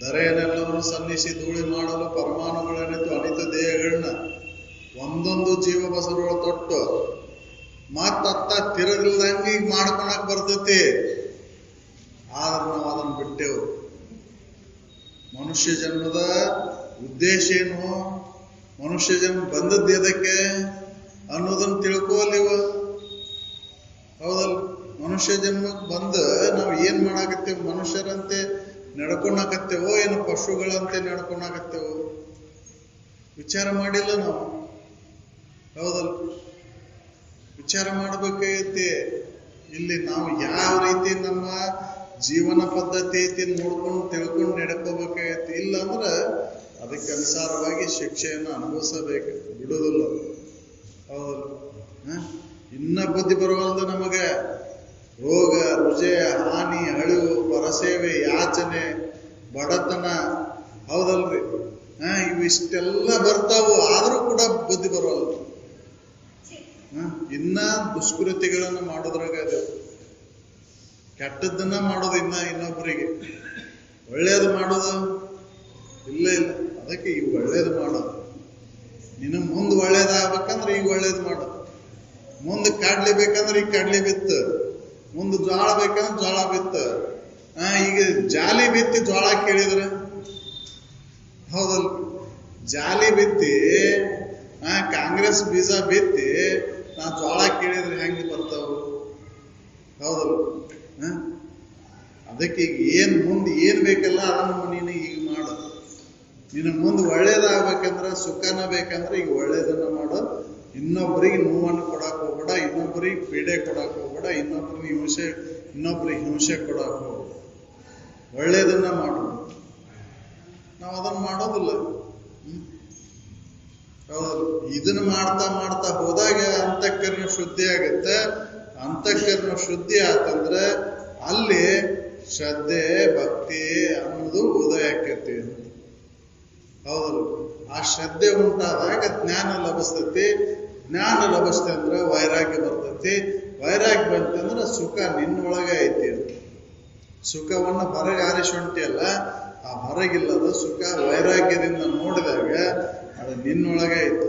ಧರೆಯನ್ನೆಲ್ಲವನ್ನು ಸನ್ನಿಸಿ ಧೂಳಿ ಮಾಡಲು ಪರಮಾಣುಗಳನ್ನಿತ್ತು ಅನಿತ ದೇಹಗಳನ್ನ ಒಂದೊಂದು ಜೀವ ಬಸರೊಳ ತೊಟ್ಟು ಮತ್ತ ತಿರುಗಲ್ದಂಗೆ ಈಗ ಮಾಡ್ಕೊಳಕ್ ಬರ್ತೈತಿ. ಆದ್ರೆ ನಾವು ಅದನ್ನು ಬಿಟ್ಟೆವು. ಮನುಷ್ಯ ಜನ್ಮದ ಉದ್ದೇಶ ಏನು, ಮನುಷ್ಯ ಜನ್ಮ ಬಂದದ್ದು ಎದಕ್ಕೆ ಅನ್ನೋದನ್ನ ತಿಳ್ಕೋಲಿವ. ಹೌದಲ್ಲ, ಮನುಷ್ಯ ಜನ್ಮಕ್ಕೆ ಬಂದು ನಾವು ಏನ್ ಮಾಡಾಕತ್ತೇವೆ? ಮನುಷ್ಯರಂತೆ ನಡ್ಕೊಳಕತ್ತೇವೋ ಏನು ಪಶುಗಳಂತೆ ನಡ್ಕೊಳಕತ್ತೇವೋ ವಿಚಾರ ಮಾಡಿಲ್ಲ ನಾವು. ಹೌದಲ್ಲ, ವಿಚಾರ ಮಾಡ್ಬೇಕಾಗೈತಿ. ಇಲ್ಲಿ ನಾವು ಯಾವ ರೀತಿ ನಮ್ಮ ಜೀವನ ಪದ್ಧತಿ ಐತಿ ನೋಡ್ಕೊಂಡು ತಿಳ್ಕೊಂಡು ನಡ್ಕೋಬೇಕಾಗೈತಿ. ಇಲ್ಲ ಅಂದ್ರೆ ಅದಕ್ಕೆ ಅನುಸಾರವಾಗಿ ಶಿಕ್ಷೆಯನ್ನು ಅನುಭವಿಸಬೇಕು, ಬಿಡುವುದಿಲ್ಲ. ಹೌದಲ್ಲ, ಇನ್ನ ಬುದ್ಧಿ ಬರುವಲ್ದು ನಮಗೆ. ರೋಗ ರುಜೆ, ಹಾನಿ, ಅಳಿವು, ಪರಸೇವೆ, ಯಾಚನೆ, ಬಡತನ, ಹೌದಲ್ರಿ, ಇವಿಷ್ಟೆಲ್ಲ ಬರ್ತಾವು. ಆದ್ರೂ ಕೂಡ ಬುದ್ಧಿ ಬರುವಲ್ಲ. ಇನ್ನ ದುಷ್ಕೃತಿಗಳನ್ನು ಮಾಡೋದ್ರಾಗ ಅದು ಕೆಟ್ಟದ್ದನ್ನ ಮಾಡೋದು. ಇನ್ನೊಬ್ಬರಿಗೆ ಒಳ್ಳೇದು ಮಾಡೋದು ಇಲ್ಲ. ಅದಕ್ಕೆ ಈಗ ಒಳ್ಳೇದು ಮಾಡೋದು. ನಿನ್ನ ಮುಂದೆ ಒಳ್ಳೇದಾಗಬೇಕಂದ್ರೆ ಈಗ ಒಳ್ಳೇದು ಮಾಡೋದು. ಮುಂದೆ ಕಡ್ಲಿ ಬೇಕಂದ್ರೆ ಈಗ ಕಡ್ಲಿ ಬಿತ್ತು, ಮುಂದೆ ಜೋಳ ಬೇಕಂದ್ರೆ ಜೋಳ ಬಿತ್ತು. ಈಗ ಜಾಲಿ ಬಿತ್ತಿ ಜೋಳ ಕೇಳಿದ್ರೆ, ಹೌದಲ್, ಜಾಲಿ ಬಿತ್ತಿ ಕಾಂಗ್ರೆಸ್ ಬೀಜ ಬಿತ್ತಿ ನಾ ಜೋಳ ಕೇಳಿದ್ರೆ ಹೆಂಗೆ ಬರ್ತಾವು? ಹೌದಲ್ಲ. ಅದಕ್ಕೆ ಈಗ ಮುಂದೆ ಏನ್ ಬೇಕಲ್ಲ ಅದನ್ನು ನೀನು ಈಗ ಮಾಡು. ನಿನ್ನ ಮುಂದೆ ಒಳ್ಳೇದಾಗಬೇಕಂದ್ರೆ, ಸುಖನ ಬೇಕಂದ್ರೆ ಈಗ ಒಳ್ಳೇದನ್ನ ಮಾಡು. ಇನ್ನೊಬ್ಬರಿಗೆ ನೋವನ್ನು ಕೊಡಕ್ ಹೋಗ್ಬೇಡ, ಇನ್ನೊಬ್ಬರಿಗೆ ಪೀಡೆ ಕೊಡಕ್ ಹೋಗ್ಬೇಡ, ಇನ್ನೊಬ್ಬರಿಗೆ ಹಿಂಸೆ ಕೊಡಕ್ ಹೋಗ್ಬೇಡ. ಒಳ್ಳೇದನ್ನ ಮಾಡು. ನಾವು ಅದನ್ನ ಮಾಡೋದಿಲ್ಲ. ಹೌದು, ಇದನ್ನ ಮಾಡ್ತಾ ಹೋದಾಗ ಅಂತಃಕರಣ ಶುದ್ಧಿ ಆಗುತ್ತೆ. ಅಂತಃಕರಣ ಶುದ್ಧಿ ಆತಂದ್ರೆ ಅಲ್ಲಿ ಶ್ರದ್ಧೆ, ಭಕ್ತಿ ಅನ್ನೋದು ಉದಯ ಆಕೈತಿ. ಹೌದು, ಆ ಶ್ರದ್ಧೆ ಉಂಟಾದಾಗ ಜ್ಞಾನ ಲಭಿಸ್ತೈತಿ. ಜ್ಞಾನ ಲಭಿಸ್ತೆ ಅಂದ್ರೆ ವೈರಾಗ್ಯ ಬರ್ತೈತಿ. ವೈರಾಗ್ಯ ಬಂತಂದ್ರೆ ಸುಖ ನಿನ್ನೊಳಗೆ ಐತಿ. ಸುಖವನ್ನು ಹೊರಗೆ ಆರಿಸುವಂಟಿಯಲ್ಲ, ಆ ಹೊರಗಿಲ್ಲದ ಸುಖ ವೈರಾಗ್ಯದಿಂದ ನೋಡಿದಾಗ ಅದು ನಿನ್ನೊಳಗೆ ಐತಿ.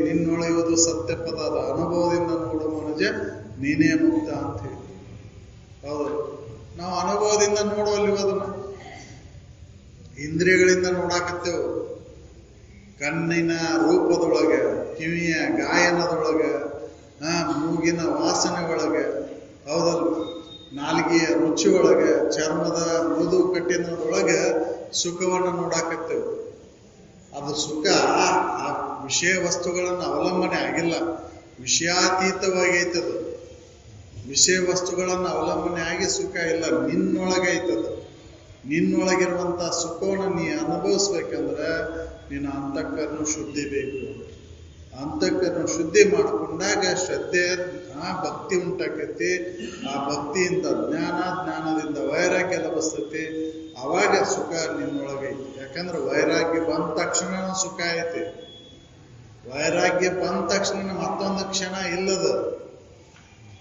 ನಿನ್ನೊಳಗಿರುವುದು ಸತ್ಯ ಪದ. ಅದು ಅನುಭವದಿಂದ ನೋಡು ಮನುಜ, ನೀನೇ ಮುಕ್ತ ಅಂತ ಹೇಳಿ. ಹೌದು, ನಾವು ಅನುಭವದಿಂದ ನೋಡುವಲ್ಲಿ ಅದನ್ನ ಇಂದ್ರಿಯಗಳಿಂದ ನೋಡಾಕತ್ತೇವು. ಕಣ್ಣಿನ ರೂಪದೊಳಗೆ, ಕಿವಿಯ ಗಾಯನದೊಳಗೆ, ಮೂಗಿನ ವಾಸನೆ ಒಳಗೆ, ಹೌದಲ್ಲ, ನಾಲಿಗೆಯ ರುಚಿ ಒಳಗೆ, ಚರ್ಮದ ಮೃದು ಕಠಿಣದೊಳಗೆ ಸುಖವನ್ನು ನೋಡಾಕತ್ತೇವೆ. ಅದು ಸುಖ ಆ ವಿಷಯ ವಸ್ತುಗಳನ್ನು ಅವಲಂಬನೆ ಆಗಿಲ್ಲ, ವಿಷಯಾತೀತವಾಗೈತದು. ವಿಷಯ ವಸ್ತುಗಳನ್ನು ಅವಲಂಬನೆ ಆಗಿ ಸುಖ ಇಲ್ಲ, ನಿನ್ನೊಳಗೆ ಐತದ. ನಿನ್ನೊಳಗಿರುವಂಥ ಸುಖವನ್ನು ನೀ ಅನುಭವಿಸ್ಬೇಕಂದ್ರೆ ನಿನ್ನ ಅಂತಃಕರಣ ಶುದ್ಧಿ ಬೇಕು. ಅಂತಃಕರಣ ಶುದ್ಧಿ ಮಾಡಿಕೊಂಡಾಗ ಶ್ರದ್ಧೆ ಭಕ್ತಿ ಉಂಟಾಕೈತಿ. ಆ ಭಕ್ತಿಯಿಂದ ಜ್ಞಾನ, ಜ್ಞಾನದಿಂದ ವೈರಾಗ್ಯ ಲಭಿಸ್ತೈತಿ. ಅವಾಗ ಸುಖ ನಿನ್ನೊಳಗೈತಿ. ಯಾಕಂದ್ರೆ ವೈರಾಗ್ಯ ಬಂದ ತಕ್ಷಣ ಸುಖ ಐತಿ. ವೈರಾಗ್ಯ ಬಂದ ತಕ್ಷಣ ಮತ್ತೊಂದು ಕ್ಷಣ ಇಲ್ಲದ,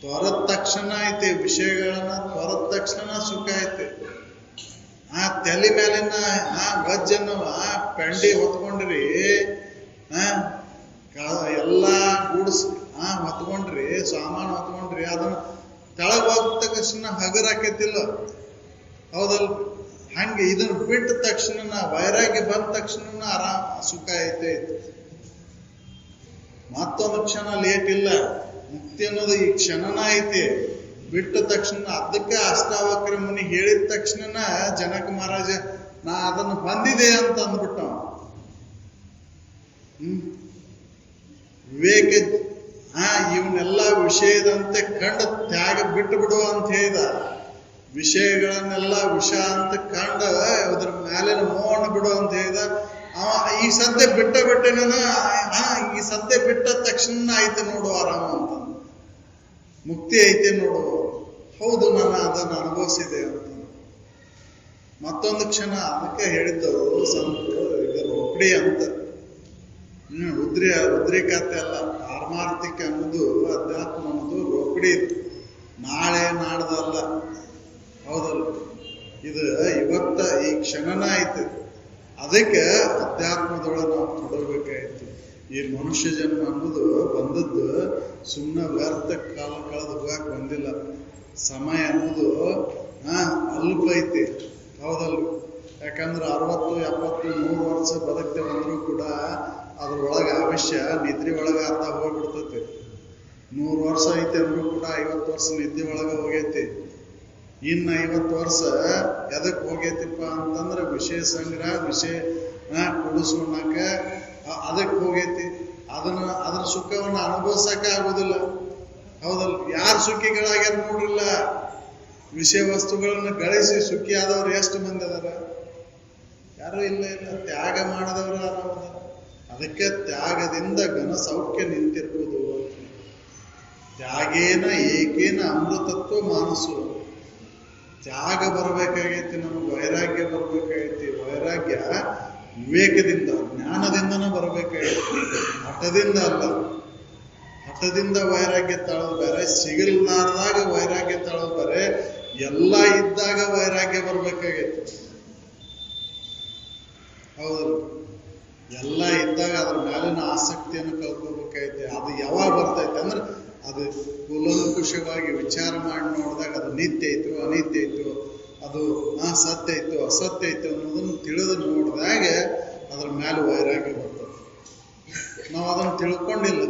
ತೊರೆದ ತಕ್ಷಣ ಐತಿ. ವಿಷಯಗಳನ್ನ ತೊರೆದ ತಕ್ಷಣ ಸುಖ ಐತಿ. ಆ ತಲೆ ಮೇಲಿನ ಗಜ್ಜನ್ನು ಪೆಂಡಿ ಹೊತ್ಕೊಂಡ್ರಿ, ಎಲ್ಲ ಗೂಡ್ಸ್ ಹೊತ್ಕೊಂಡ್ರಿ, ಸಾಮಾನು ಹೊತ್ಕೊಂಡ್ರಿ, ಅದನ್ನ ತೆಳಗ್ ಹೋದ ತಕ್ಷಣ ಹಗರ್ ಹಾಕೈತಿಲ್ಲ, ಹೌದಲ್? ಹಂಗೆ ಇದನ್ನ ಬಿಟ್ಟ ತಕ್ಷಣ ವೈರಾಗ್ಯ ಬಂದ ತಕ್ಷಣ ಆರಾಮ್ ಸುಖ ಐತೆ. ಮತ್ತೊಂದು ಕ್ಷಣ ಲೇಟ್ ಇಲ್ಲ. ಮುಕ್ತಿ ಅನ್ನೋದು ಈ ಕ್ಷಣನ ಐತಿ. ಬಿಟ್ಟ ತಕ್ಷಣ ಅದಕ್ಕೆ ಅಷ್ಟಾವಕ್ರ ಮುನಿ ಹೇಳಿದ ತಕ್ಷಣ ಜನಕ ಮಹಾರಾಜ ನಾ ಅದನ್ನು ಹೊಂದಿದೆ ಅಂತ ಅಂದ್ಬಿಟ್ಟ. ವಿವೇಕ ಇವನ್ನೆಲ್ಲ ವಿಷಯದಂತೆ ಕಂಡು ತ್ಯಾಗ ಬಿಟ್ಟು ಬಿಡು ಅಂತ ಹೇಳಿದ. ವಿಷಯಗಳನ್ನೆಲ್ಲ ವಿಷ ಅಂತ ಕಂಡ ಅದ್ರ ಮೇಲಿನ ಮೋಹನ ಬಿಡು ಅಂತ ಹೇಳಿದ. ಅವ ಈ ಸದ್ಯ ಬಿಟ್ಟೇನ, ಈ ಸದ್ಯ ಬಿಟ್ಟ ತಕ್ಷಣ ಐತೆ ನೋಡು ಆರಾಮ ಅಂತ, ಮುಕ್ತಿ ಐತೆ ನೋಡು. ಹೌದು, ನಾನು ಅದನ್ನು ಅನುಭವಿಸಿದೆ ಅಂತ. ಮತ್ತೊಂದು ಕ್ಷಣ ಅದಕ್ಕೆ ಹೇಳಿದ್ದವರು ಸಂತರು, ಈಗ ರೋಕಡಿ ಅಂತ. ಉದ್ರಿಕತೆ ಅಲ್ಲ, ಪಾರಮಾರ್ಥಿಕ ಅನ್ನೋದು, ಅಧ್ಯಾತ್ಮ ಅನ್ನೋದು ರೋಕಡಿ. ನಾಳೆ ನಾಡ್ದಲ್ಲ, ಹೌದಲ್ಲ? ಇದು ಇವತ್ತ ಈ ಕ್ಷಣನ ಐತೆ. ಅದಕ್ಕೆ ಅಧ್ಯಾತ್ಮದೊಳಗೆ ನಾವು ತೊಡಗಬೇಕಾಯ್ತು. ಈ ಮನುಷ್ಯ ಜನ್ಮ ಅನ್ನೋದು ಬಂದದ್ದು ಸುಮ್ಮನೆ ವ್ಯರ್ಥ ಕಾಲ ಕಳೆದು ಹೋಗಕ್ಕೆ ಬಂದಿಲ್ಲ. ಸಮಯ ಅನ್ನೋದು ಅಲ್ಪ ಐತಿ, ಹೌದಲ್ಲ? ಯಾಕಂದ್ರೆ 60, 70, 100 ವರ್ಷ ಬದುಕ್ತೇವೆ ಅಂದ್ರೂ ಕೂಡ ಅದ್ರೊಳಗೆ ಅವಶ್ಯ ನಿದ್ರೆ ಒಳಗೆ ಅರ್ಧ ಹೋಗ್ಬಿಡ್ತೈತಿ. 100 ವರ್ಷ ಐತೆ ಅಂದ್ರೂ ಕೂಡ 50 ವರ್ಷ ನಿದ್ದೆ ಒಳಗೆ ಹೋಗೈತಿ. ಇನ್ನು 50 ವರ್ಷ ಎದಕ್ಕೆ ಹೋಗೈತಿಪ್ಪ ಅಂತಂದ್ರೆ ವಿಷಯ ಸಂಗ್ರಹ, ವಿಷಯ ಕುಡಿಸೋಣಕ ಅದಕ್ಕೆ ಹೋಗೈತಿ. ಅದ್ರ ಸುಖವನ್ನು ಅನುಭವಿಸಕ್ಕೆ ಆಗೋದಿಲ್ಲ, ಹೌದಲ್ಲ? ಯಾರು ಸುಖಿಗಳಾಗ್ಯಾರ ನೋಡ್ರಿಲ್ಲ. ವಿಷಯ ವಸ್ತುಗಳನ್ನು ಗಳಿಸಿ ಸುಖಿ ಆದವ್ರು ಎಷ್ಟು ಮಂದಿ ಅದಾರ? ಯಾರು ಇಲ್ಲ. ತ್ಯಾಗ ಮಾಡಿದವರು ಯಾರು? ಅದಕ್ಕೆ ತ್ಯಾಗದಿಂದ ಘನ ಸೌಖ್ಯ ನಿಂತಿರ್ಬೋದು. ತ್ಯಾಗೇನ ಏಕೇನ ಅಮೃತತ್ವ ಮಾನಸು. ತ್ಯಾಗ ಬರಬೇಕಾಗೈತಿ, ನಮಗೆ ವೈರಾಗ್ಯ ಬರಬೇಕಾಗೈತಿ. ವೈರಾಗ್ಯ ವಿವೇಕದಿಂದ, ಜ್ಞಾನದಿಂದನೂ ಬರಬೇಕಾಗೈತಿ, ಹಠದಿಂದ ಅಲ್ಲ. ಹಠದಿಂದ ವೈರಾಗ್ಯ ತಾಳೋದು ಬೇರೆ, ಸಿಗಲ್ಲಾರ್ದಾಗ ವೈರಾಗ್ಯ ತಾಳೋದು ಬೇರೆ. ಎಲ್ಲ ಇದ್ದಾಗ ವೈರಾಗ್ಯ ಬರಬೇಕಾಗೈತಿ, ಹೌದಲ್ಲ? ಎಲ್ಲ ಇದ್ದಾಗ ಅದ್ರ ಮೇಲಿನ ಆಸಕ್ತಿಯನ್ನು ಕಳ್ಕೋಬೇಕಾಗೈತಿ. ಅದು ಯಾವಾಗ ಬರ್ತೈತೆ ಅಂದ್ರೆ ಅದು ಕೂಲಂಕುಷವಾಗಿ ವಿಚಾರ ಮಾಡಿ ನೋಡಿದಾಗ ಅದು ನಿತ್ಯ ಐತು, ಅನಿತ್ಯ ಐತು, ಅದು ಸತ್ಯ ಐತು, ಅಸತ್ಯ ಐತು ಅನ್ನೋದನ್ನು ತಿಳಿದು ನೋಡಿದಾಗ ಅದ್ರ ಮೇಲೆ ವೈರಾಗ್ಯ ಬರ್ತದೆ. ನಾವು ಅದನ್ನು ತಿಳ್ಕೊಂಡಿಲ್ಲ,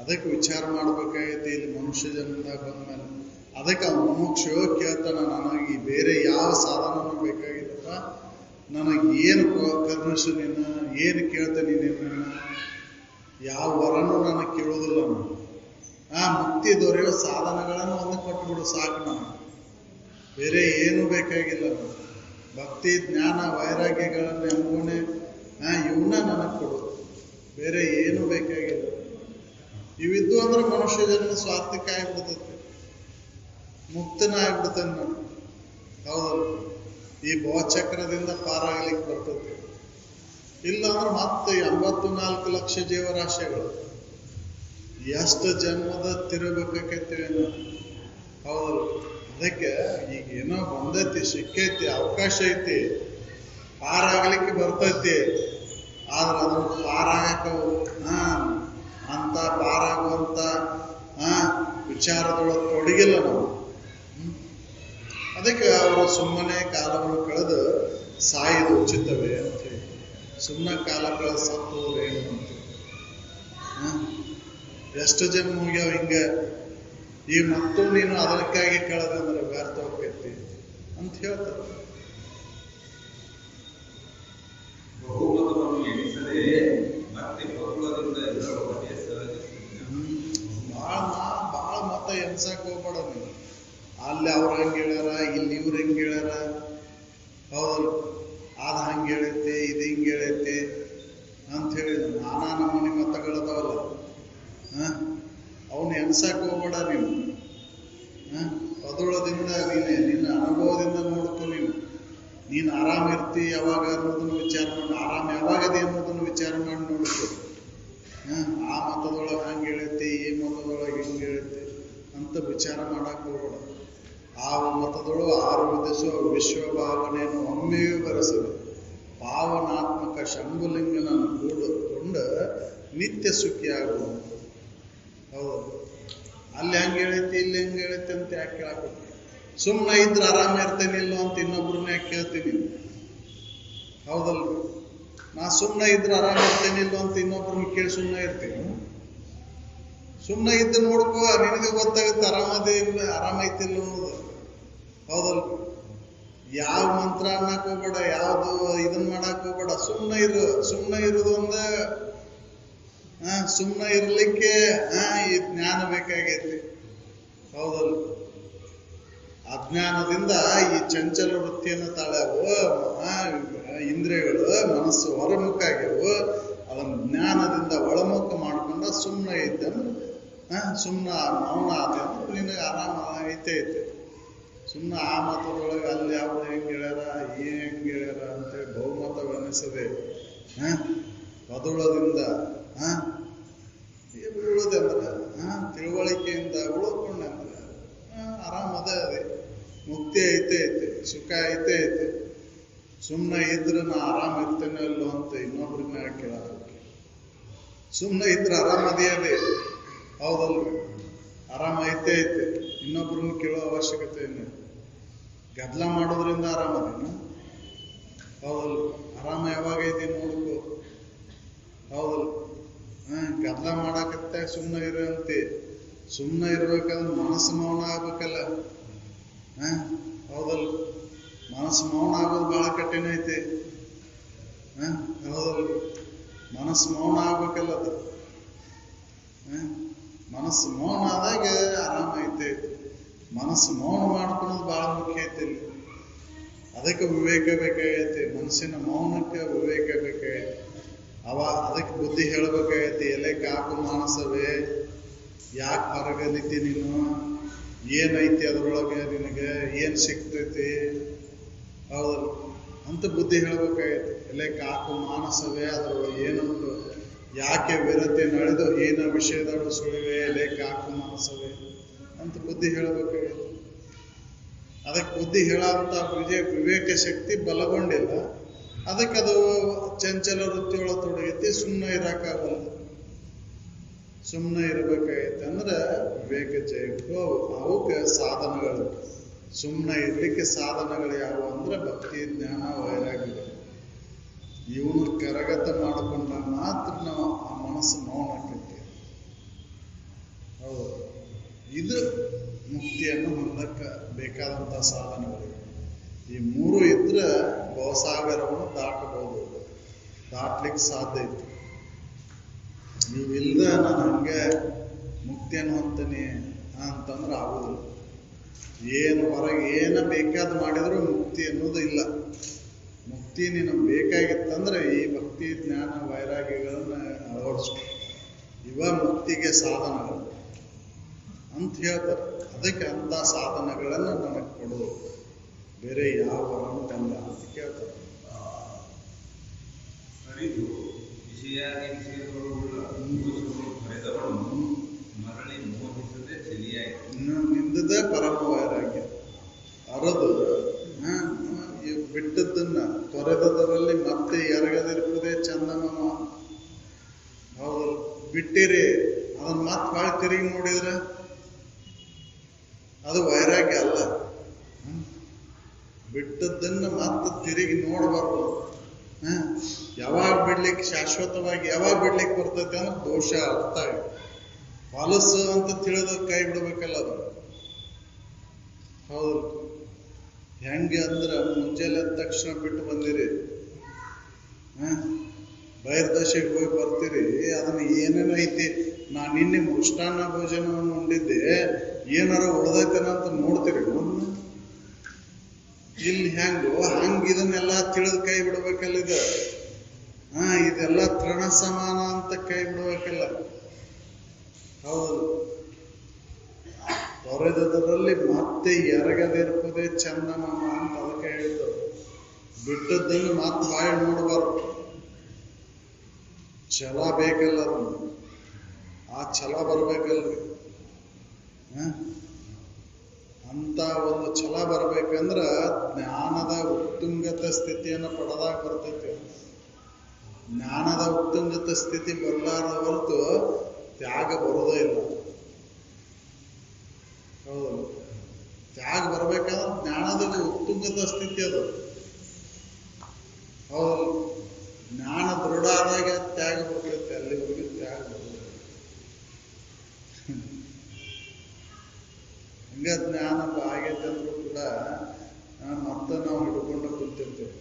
ಅದಕ್ಕೆ ವಿಚಾರ ಮಾಡ್ಬೇಕಾಗೈತಿ ಇಲ್ಲಿ ಮನುಷ್ಯ ಜನ್ಮದಾಗ ಬಂದ್ಮೇಲೆ. ಅದಕ್ಕೆ ಮುಮುಕ್ಷು ಕೇಳ್ತಾನ, ನನಗೆ ಬೇರೆ ಯಾವ ಸಾಧನನೂ ಬೇಕಾಗಿಲ್ಲಪ್ಪ, ನನಗೆ ಏನು ಕರುಣಿಸು ನೀನು, ಏನು ಕೇಳ್ತಾನೆ ನೀನು, ಯಾವ ವರನೂ ನನಗೆ ಕೇಳೋದಿಲ್ಲ. ನಾನು ಮುಕ್ತಿ ದೊರೆಯೋ ಸಾಧನಗಳನ್ನು ಒಂದು ಕೊಟ್ಟುಬಿಡು ಸಾಕು, ನಾನು ಬೇರೆ ಏನೂ ಬೇಕಾಗಿಲ್ಲ. ಭಕ್ತಿ, ಜ್ಞಾನ, ವೈರಾಗ್ಯಗಳನ್ನು ಎಂಬುನೇ ಇವನ್ನ ನನಗೆ ಕೊಡು, ಬೇರೆ ಏನೂ ಬೇಕಾಗಿಲ್ಲ. ಇವಿದ್ದು ಅಂದ್ರೆ ಮನುಷ್ಯ ಜನ್ಮ ಸ್ವಾರ್ಥಕ ಆಗಿಬಿಡ್ತೈತಿ, ಮುಕ್ತನ ಆಗ್ಬಿಡ್ತಾನೆ ನಾನು, ಹೌದಲ್ಲ? ಈ ಭವಚಕ್ರದಿಂದ ಪಾರಾಗಲಿಕ್ಕೆ ಬರ್ತೈತಿ. ಇಲ್ಲ ಅಂದ್ರೆ ಮತ್ತೆ 84 ಲಕ್ಷ ಜೀವರಾಶಿಗಳು ಎಷ್ಟು ಜನ್ಮದ ತಿರುಗಬೇಕಾಕೈತಿವೇನೋ, ಹೌದಲ್ಲ? ಅದಕ್ಕೆ ಈಗ ಏನೋ ಬಂದೈತಿ, ಸಿಕ್ಕೈತಿ, ಅವಕಾಶ ಐತಿ, ಪಾರಾಗಲಿಕ್ಕೆ ಬರ್ತೈತಿ. ಆದ್ರೆ ಅದನ್ನು ಪಾರಾಗಕ್ಕ ಅಂತ ಪಾರಾಗುವಂತ ವಿಚಾರದೊಳಗೆ ತೊಡಗಿಲ್ಲ ನಾವು. ಅದಕ್ಕೆ ಅವರು ಸುಮ್ಮನೆ ಕಾಲವನ್ನು ಕಳೆದು ಸಾಯುವುದು ಉಚಿತವೇ ಅಂತ ಹೇಳಿ, ಸುಮ್ಮನೆ ಕಾಲ ಕಳೆದು ಸತ್ತೋರು ಏನು ಅಂತ. ಎಷ್ಟು ಜನ್ಮ ಹೋಗ್ಯಾವ ಹಿಂಗೆ. ಈ ಮತ್ತು ನೀನು ಅದಕ್ಕಾಗಿ ಕಳೆದಂದ್ರೆ ವ್ಯರ್ಥ ಹೋಗ್ತೈತಿ ಅಂತ ಹೇಳ್ತಾರೆ. ಬಹುಮತವನ್ನು ಎಣಿಸದೆ ಮತ್ತೆ ಬಹುಮತದಿಂದ ಭಾಳ ಮತ ಎನ್ಸಕ್ ಅಲ್ಲಿ ಅವ್ರು ಹಂಗೆ ಹೇಳ್ಯಾರ, ಇಲ್ಲಿ ಇವ್ರು ಹೆಂಗೆ ಹೇಳ್ಯಾರ, ಹೌದಲ್ಲ, ಅದು ಹಂಗೆ ಹೇಳೈತಿ, ಇದು ಹಿಂಗೆ ಹೇಳೈತಿ ಅಂತ ಹೇಳಿ ನಾನಾ ನಮೂನಿ ಮತಗಳದಾವಲ್ಲ. ಅವನ್ನ ಎನ್ಸಕ್ಕೆ ಹೋಗ್ಬೇಡ ನೀವು. ಪದೋಳದಿಂದ ನಿನ್ನ ಅನುಭವದಿಂದ ನೋಡ್ಕೊ. ನೀನು ಆರಾಮ ಇರ್ತಿ ಯಾವಾಗ ಅನ್ನೋದನ್ನು ವಿಚಾರ ಮಾಡಿ, ಆರಾಮ ಯಾವಾಗದೆ ಅನ್ನೋದನ್ನು ವಿಚಾರ ಮಾಡಿ ನೋಡ್ಕೊ. ಆ ಮತದೊಳಗೆ ಹಂಗೆ ಹೇಳೈತಿ, ಈ ಮತದೊಳಗೆ ಹಿಂಗೆ ಹೇಳೈತಿ ಅಂತ ವಿಚಾರ ಮಾಡಕ್ಕೆ ಹೋಗ್ಬೇಡ. ಆ ಮತದೊಳಗೆ ಆರು ವಿಧಿಸುವ ವಿಶ್ವ ಭಾವನೆಯನ್ನು ಒಮ್ಮೆಯೂ ಬರೆಸಲು ಪಾವನಾತ್ಮಕ ಶಂಭುಲಿಂಗನನ್ನು ಕೂಡಿಕೊಂಡು ನಿತ್ಯ ಸುಖಿಯಾಗುವ. ಹೌದು, ಅಲ್ಲಿ ಹಂಗೆ ಹೇಳೈತಿ, ಇಲ್ಲಿ ಹೆಂಗೆ ಹೇಳೈತಿ ಅಂತ ಯಾಕೆ ಕೇಳಕ್ಕೆ? ಸುಮ್ಮನೆ ಇದ್ರೆ ಆರಾಮ ಇರ್ತೇನಿಲ್ಲ ಅಂತ ಇನ್ನೊಬ್ರನ್ನ ಯಾಕೆ ಕೇಳ್ತೀನಿ? ಹೌದಲ್ವ? ನಾ ಸುಮ್ಮನೆ ಇದ್ರೆ ಆರಾಮ ಇರ್ತೇನಿಲ್ಲ ಅಂತ ಇನ್ನೊಬ್ರನ್ನ ಕೇಳಿ ಸುಮ್ಮನೆ ಇರ್ತೀನಿ? ಸುಮ್ಮನೆ ಇದ್ದು ನೋಡ್ಕೋ, ನಿನಗೆ ಗೊತ್ತಾಗುತ್ತೆ ಆರಾಮದೇ ಇಲ್ಲ, ಆರಾಮ ಐತಿಲ್ಲ ಅನ್ನೋದು. ಹೌದಲ್ವ? ಯಾವ ಮಂತ್ರ ಅನ್ನಕ್ ಹೋಗ್ಬೇಡ, ಯಾವ್ದು ಇದನ್ನ ಮಾಡಕ್ ಹೋಗ್ಬೇಡ. ಸುಮ್ಮನೆ ಇರೋದು ಒಂದ. ಸುಮ್ಮನೆ ಇರ್ಲಿಕ್ಕೆ ಈ ಜ್ಞಾನ ಬೇಕಾಗೈತಿ. ಹೌದಲ್ಲ? ಅಜ್ಞಾನದಿಂದ ಈ ಚಂಚಲ ವೃತ್ತಿಯನ್ನು ತಾಳ್ಯಾವು, ಇಂದ್ರಿಯಗಳು, ಮನಸ್ಸು ಹೊರಮುಖ ಆಗ್ಯಾವು. ಅದನ್ನ ಜ್ಞಾನದಿಂದ ಒಳಮುಖ ಮಾಡ್ಕೊಂಡ ಸುಮ್ಮನೆ ಇದ್ದಂದ್ರೆ ಸುಮ್ಮನೆ ಮೌನ ಆದ ನಿನಗೆ ಆರಾಮ ಐತೆ. ಸುಮ್ಮನೆ ಆ ಮತದೊಳಗೆ ಅಲ್ಲಿ ಯಾವ್ದು ಹೆಂಗೆ ಹೇಳ್ಯಾರ, ಹೆಂಗೆ ಹೇಳ್ಯಾರ ಅಂತೇಳಿ ಬಹುಮತವೆನಿಸದೆ ಪದುಳದಿಂದ ಉಳಿದಂದ್ರೆ ತಿಳುವಳಿಕೆಯಿಂದ ಉಳ್ಕೊಂಡಂದ್ರೆ ಆರಾಮದ ಅದೇ ಮುಕ್ತಿ ಐತೆ, ಸುಖ ಐತೆ. ಸುಮ್ಮನೆ ಇದ್ರೆ ನಾ ಆರಾಮ ಇರ್ತೇನೆ ಅಲ್ಲೋ ಅಂತ ಇನ್ನೊಬ್ರನ್ನ ಕೇಳ. ಸುಮ್ಮನೆ ಇದ್ರೆ ಆರಾಮದೇ ಅದೇ. ಹೌದಲ್ವ? ಆರಾಮ ಐತೆ. ಇನ್ನೊಬ್ರನ್ನ ಕೇಳೋ ಅವಶ್ಯಕತೆ ಇಲ್ಲ. ಗದ್ದಲ ಮಾಡೋದ್ರಿಂದ ಆರಾಮದೇನು? ಹೌದಲ್ಲ? ಆರಾಮ ಯಾವಾಗೈತಿ ನೋಡ್ಕೋ. ಹೌದಲ್ಲ? ಗದ್ದಲ ಮಾಡಾಕತ್ತೆ ಸುಮ್ಮನೆ ಇರಂತೆ. ಸುಮ್ಮನೆ ಇರ್ಬೇಕಾದ್ರೆ ಮನಸ್ಸು ಮೌನ ಆಗ್ಬೇಕಲ್ಲ. ಹೌದಲ್ಲ? ಮನಸ್ಸು ಮೌನ ಆಗೋದು ಬಹಳ ಕಠಿಣ ಐತಿ. ಹೌದಲ್ಲ? ಮನಸ್ಸು ಮೌನ ಆಗ್ಬೇಕಲ್ಲ ಅದು. ಮನಸ್ಸು ಮೌನ ಆದಾಗ ಆರಾಮ ಐತೆ. ಮನಸ್ಸು ಮೌನ ಮಾಡ್ಕೊಳೋದು ಬಹಳ ಮುಖ್ಯ ಐತಿ. ಅದಕ್ಕೆ ವಿವೇಕ ಬೇಕಾಗೈತಿ. ಮನಸ್ಸಿನ ಮೌನಕ್ಕೆ ವಿವೇಕ ಬೇಕಾಗೈತಿ. ಅದಕ್ಕೆ ಬುದ್ಧಿ ಹೇಳಬೇಕಾಗೈತಿ. ಎಲೆಕ್ಕೆ ಹಾಕು ಮಾನಸವೇ, ಯಾಕೆ ಹೊರಗಲಿತಿ ನೀನು? ಏನೈತಿ ಅದರೊಳಗೆ? ನಿನಗೆ ಏನು ಸಿಗ್ತೈತಿ? ಹೌದಲ್ಲ ಅಂತ ಬುದ್ಧಿ ಹೇಳ್ಬೇಕಾಗೈತಿ. ಎಲೆಕ್ಕೆ ಹಾಕು ಮಾನಸವೇ, ಅದರೊಳಗೆ ಏನಂತ ಯಾಕೆ ವಿರತೆ ನಡೆದು ಏನ ವಿಷಯದಳು ಸುಳಿವೆ, ಎಲೆಕ್ಕೆ ಹಾಕು ಮಾನಸವೇ ಅಂತ ಬುದ್ಧಿ ಹೇಳಬೇಕಾಗೈತಿ. ಅದಕ್ಕೆ ಬುದ್ಧಿ ಹೇಳಂತ ವಿವೇಕ ಶಕ್ತಿ ಬಲಗೊಂಡಿಲ್ಲ. ಅದಕ್ಕೆ ಅದು ಚಂಚಲ ವೃತ್ತಿಯೊಳಗೆ ತೊಡಗೈತಿ. ಸುಮ್ಮನೆ ಇರಕ್ಕಾಗಲ್ಲ. ಸುಮ್ಮನೆ ಇರಬೇಕಾಗೈತೆ ಅಂದ್ರೆ ವಿವೇಕ ಜಯಕ್ಕೂ ಅವಕ್ಕೆ ಸಾಧನಗಳು. ಸುಮ್ಮನೆ ಇರ್ಲಿಕ್ಕೆ ಸಾಧನಗಳು ಯಾವುವು ಅಂದ್ರೆ ಭಕ್ತಿ, ಜ್ಞಾನ, ವೈರಾಗ್ಯ. ಇವನು ಕರಗತ ಮಾಡಿಕೊಂಡಾಗ ಮಾತ್ರ ನಾವು ಆ ಮನಸ್ಸು ಮೌನ ಆಕೈತಿ. ಹೌದು, ಇದು ಮುಕ್ತಿಯನ್ನು ಹೊಂದಕ್ಕೆ ಬೇಕಾದಂಥ ಸಾಧನಗಳು. ಈ ಮೂರು ಇದ್ರೆ ಭವಸಾಗರವನ್ನು ದಾಟಬಹುದು, ದಾಟ್ಲಿಕ್ಕೆ ಸಾಧ್ಯ ಐತಿ. ನೀವಿಲ್ದ ನಾನು ಹಂಗೆ ಮುಕ್ತಿಯನ್ನು ಹೊಂತೀನಿ ಅಂತಂದ್ರೆ ಆಗೋದಿಲ್ಲ. ಏನು ಹೊರಗೆ ಏನು ಬೇಕಾದ ಮಾಡಿದ್ರು ಮುಕ್ತಿ ಅನ್ನೋದು ಇಲ್ಲ. ಮುಕ್ತಿ ನಿನಗೆ ಬೇಕಾಗಿತ್ತಂದ್ರೆ ಈ ಭಕ್ತಿ, ಜ್ಞಾನ, ವೈರಾಗ್ಯಗಳನ್ನ ಅಳವಡಿಸ್ಕೊ. ಇವ ಮುಕ್ತಿಗೆ ಸಾಧನಗಳು ಅಂತ ಹೇಳ್ತಾರೆ. ಅದಕ್ಕೆ ಅಂಥ ಸಾಧನಗಳನ್ನು ನನಗೆ ಕೊಡೋದು, ಬೇರೆ ಯಾವ ಅಲ್ಲ ಅಂತ ಕೇಳ್ತಾರೆ. ಅರಿತು ವಿಷಯಾನಿಷೇಧಗಳುಳ್ಳ ಭೇದವನ್ನು ಮರಳಿ ಮೋಹಿಸದೆ ತಿಳಿಯಾಯಿತು. ನಿಂದದ ಪರಮ ವೈರಾಗ್ಯ. ಅರದು ಬಿಟ್ಟದ್ದನ್ನ ತೊರೆದದರಲ್ಲಿ ಮತ್ತೆ ಎರಗದಿರುವುದೇ ಚಂದಮಾಮ. ಹೌದಲ್ಲ? ಬಿಟ್ಟಿರಿ ಅದನ್ನ ಮತ್ತೆ ಬಾಳಿ ತಿರುಗಿ ನೋಡಿದ್ರೆ ಅದು ವೈರಾಗ್ಯ ಅಲ್ಲ. ಬಿಟ್ಟದ್ದನ್ನ ಮತ್ತೆ ತಿರುಗಿ ನೋಡಬಾರ್ದು. ಯಾವಾಗ ಬಿಡ್ಲಿಕ್ಕೆ, ಶಾಶ್ವತವಾಗಿ ಯಾವಾಗ ಬಿಡ್ಲಿಕ್ಕೆ ಬರ್ತೈತೆ ಅಂದ್ರೆ ದೋಷ ಅರ್ಥ ಹೊಲಸು ಅಂತ ತಿಳಿದ ಕೈ ಬಿಡ್ಬೇಕಲ್ಲ ಅದು. ಹೌದು. ಹೆಂಗೆ ಅಂದ್ರೆ ಮುಂಜಾನೆ ಎದ್ದ ತಕ್ಷಣ ಬಿಟ್ಟು ಬಂದಿರಿ, ಬಹಿರ್ದಶೆಗೆ ಹೋಗಿ ಬರ್ತೀರಿ. ಅದನ್ನ ಏನೇನು ಐತಿ, ನಾನು ನಿನ್ನೆ ಮೃಷ್ಟಾನ್ನ ಭೋಜನವನ್ನು ಉಂಡಿದ್ದೆ, ಏನಾರ ಉಳ್ದೈತೇನ ಅಂತ ನೋಡ್ತೀರಿ. ಇಲ್ಲಿ ಹೆಂಗೋ ಹಂಗ ಇದನ್ನೆಲ್ಲ ತಿಳಿದು ಕೈ ಬಿಡ್ಬೇಕಲ್ಲ ಇದು. ಇದೆಲ್ಲ ತೃಣ ಸಮಾನ ಅಂತ ಕೈ ಬಿಡ್ಬೇಕಲ್ಲ. ಹೌದು, ತೊರೆದರಲ್ಲಿ ಮತ್ತೆ ಎರಗದಿರ್ಪದೆ ಚಂದಮಾಮ ಅಂತ ಅದಕ್ಕೆ ಹೇಳಿದ್ದು. ಬಿಟ್ಟದ್ದನ್ನು ಮತ್ತೆ ಬಾಯಿ ನೋಡಬಾರ್ದು. ಛಲ ಬೇಕಲ್ಲ, ಅದನ್ನು ಆ ಛಲ ಬರ್ಬೇಕಲ್ರಿ. ಅಂತ ಒಂದು ಛಲ ಬರ್ಬೇಕಂದ್ರ ಜ್ಞಾನದ ಉತ್ತುಂಗತ ಸ್ಥಿತಿಯನ್ನು ಪಡೆದಾಗ ಬರ್ತೈತಿ. ಜ್ಞಾನದ ಉತ್ತುಂಗತ ಸ್ಥಿತಿ ಬರಲಾರದ ಹೊರತು ತ್ಯಾಗ ಬರೋದೇ ಇಲ್ಲ. ಹೌದು, ತ್ಯಾಗ ಬರ್ಬೇಕಂದ್ರೆ ಜ್ಞಾನದ ಉತ್ತುಂಗತ ಸ್ಥಿತಿ ಅದು. ಹೌದು, ಜ್ಞಾನ ದೃಢ ಆದಾಗ ತ್ಯಾಗ ಬರ್ತೈತೆ, ಅಲ್ಲಿವರೆಗೂ ತ್ಯಾಗ ಬರ್ತೈತೆ. ಹಂಗ ಜ್ಞಾನ ಆಗೈತೆ ಅಂದ್ರೂ ಕೂಡ ಮತ್ತೆ ನಾವು ಹಿಡ್ಕೊಂಡು ಕುಂತಿರ್ತೇವೆ.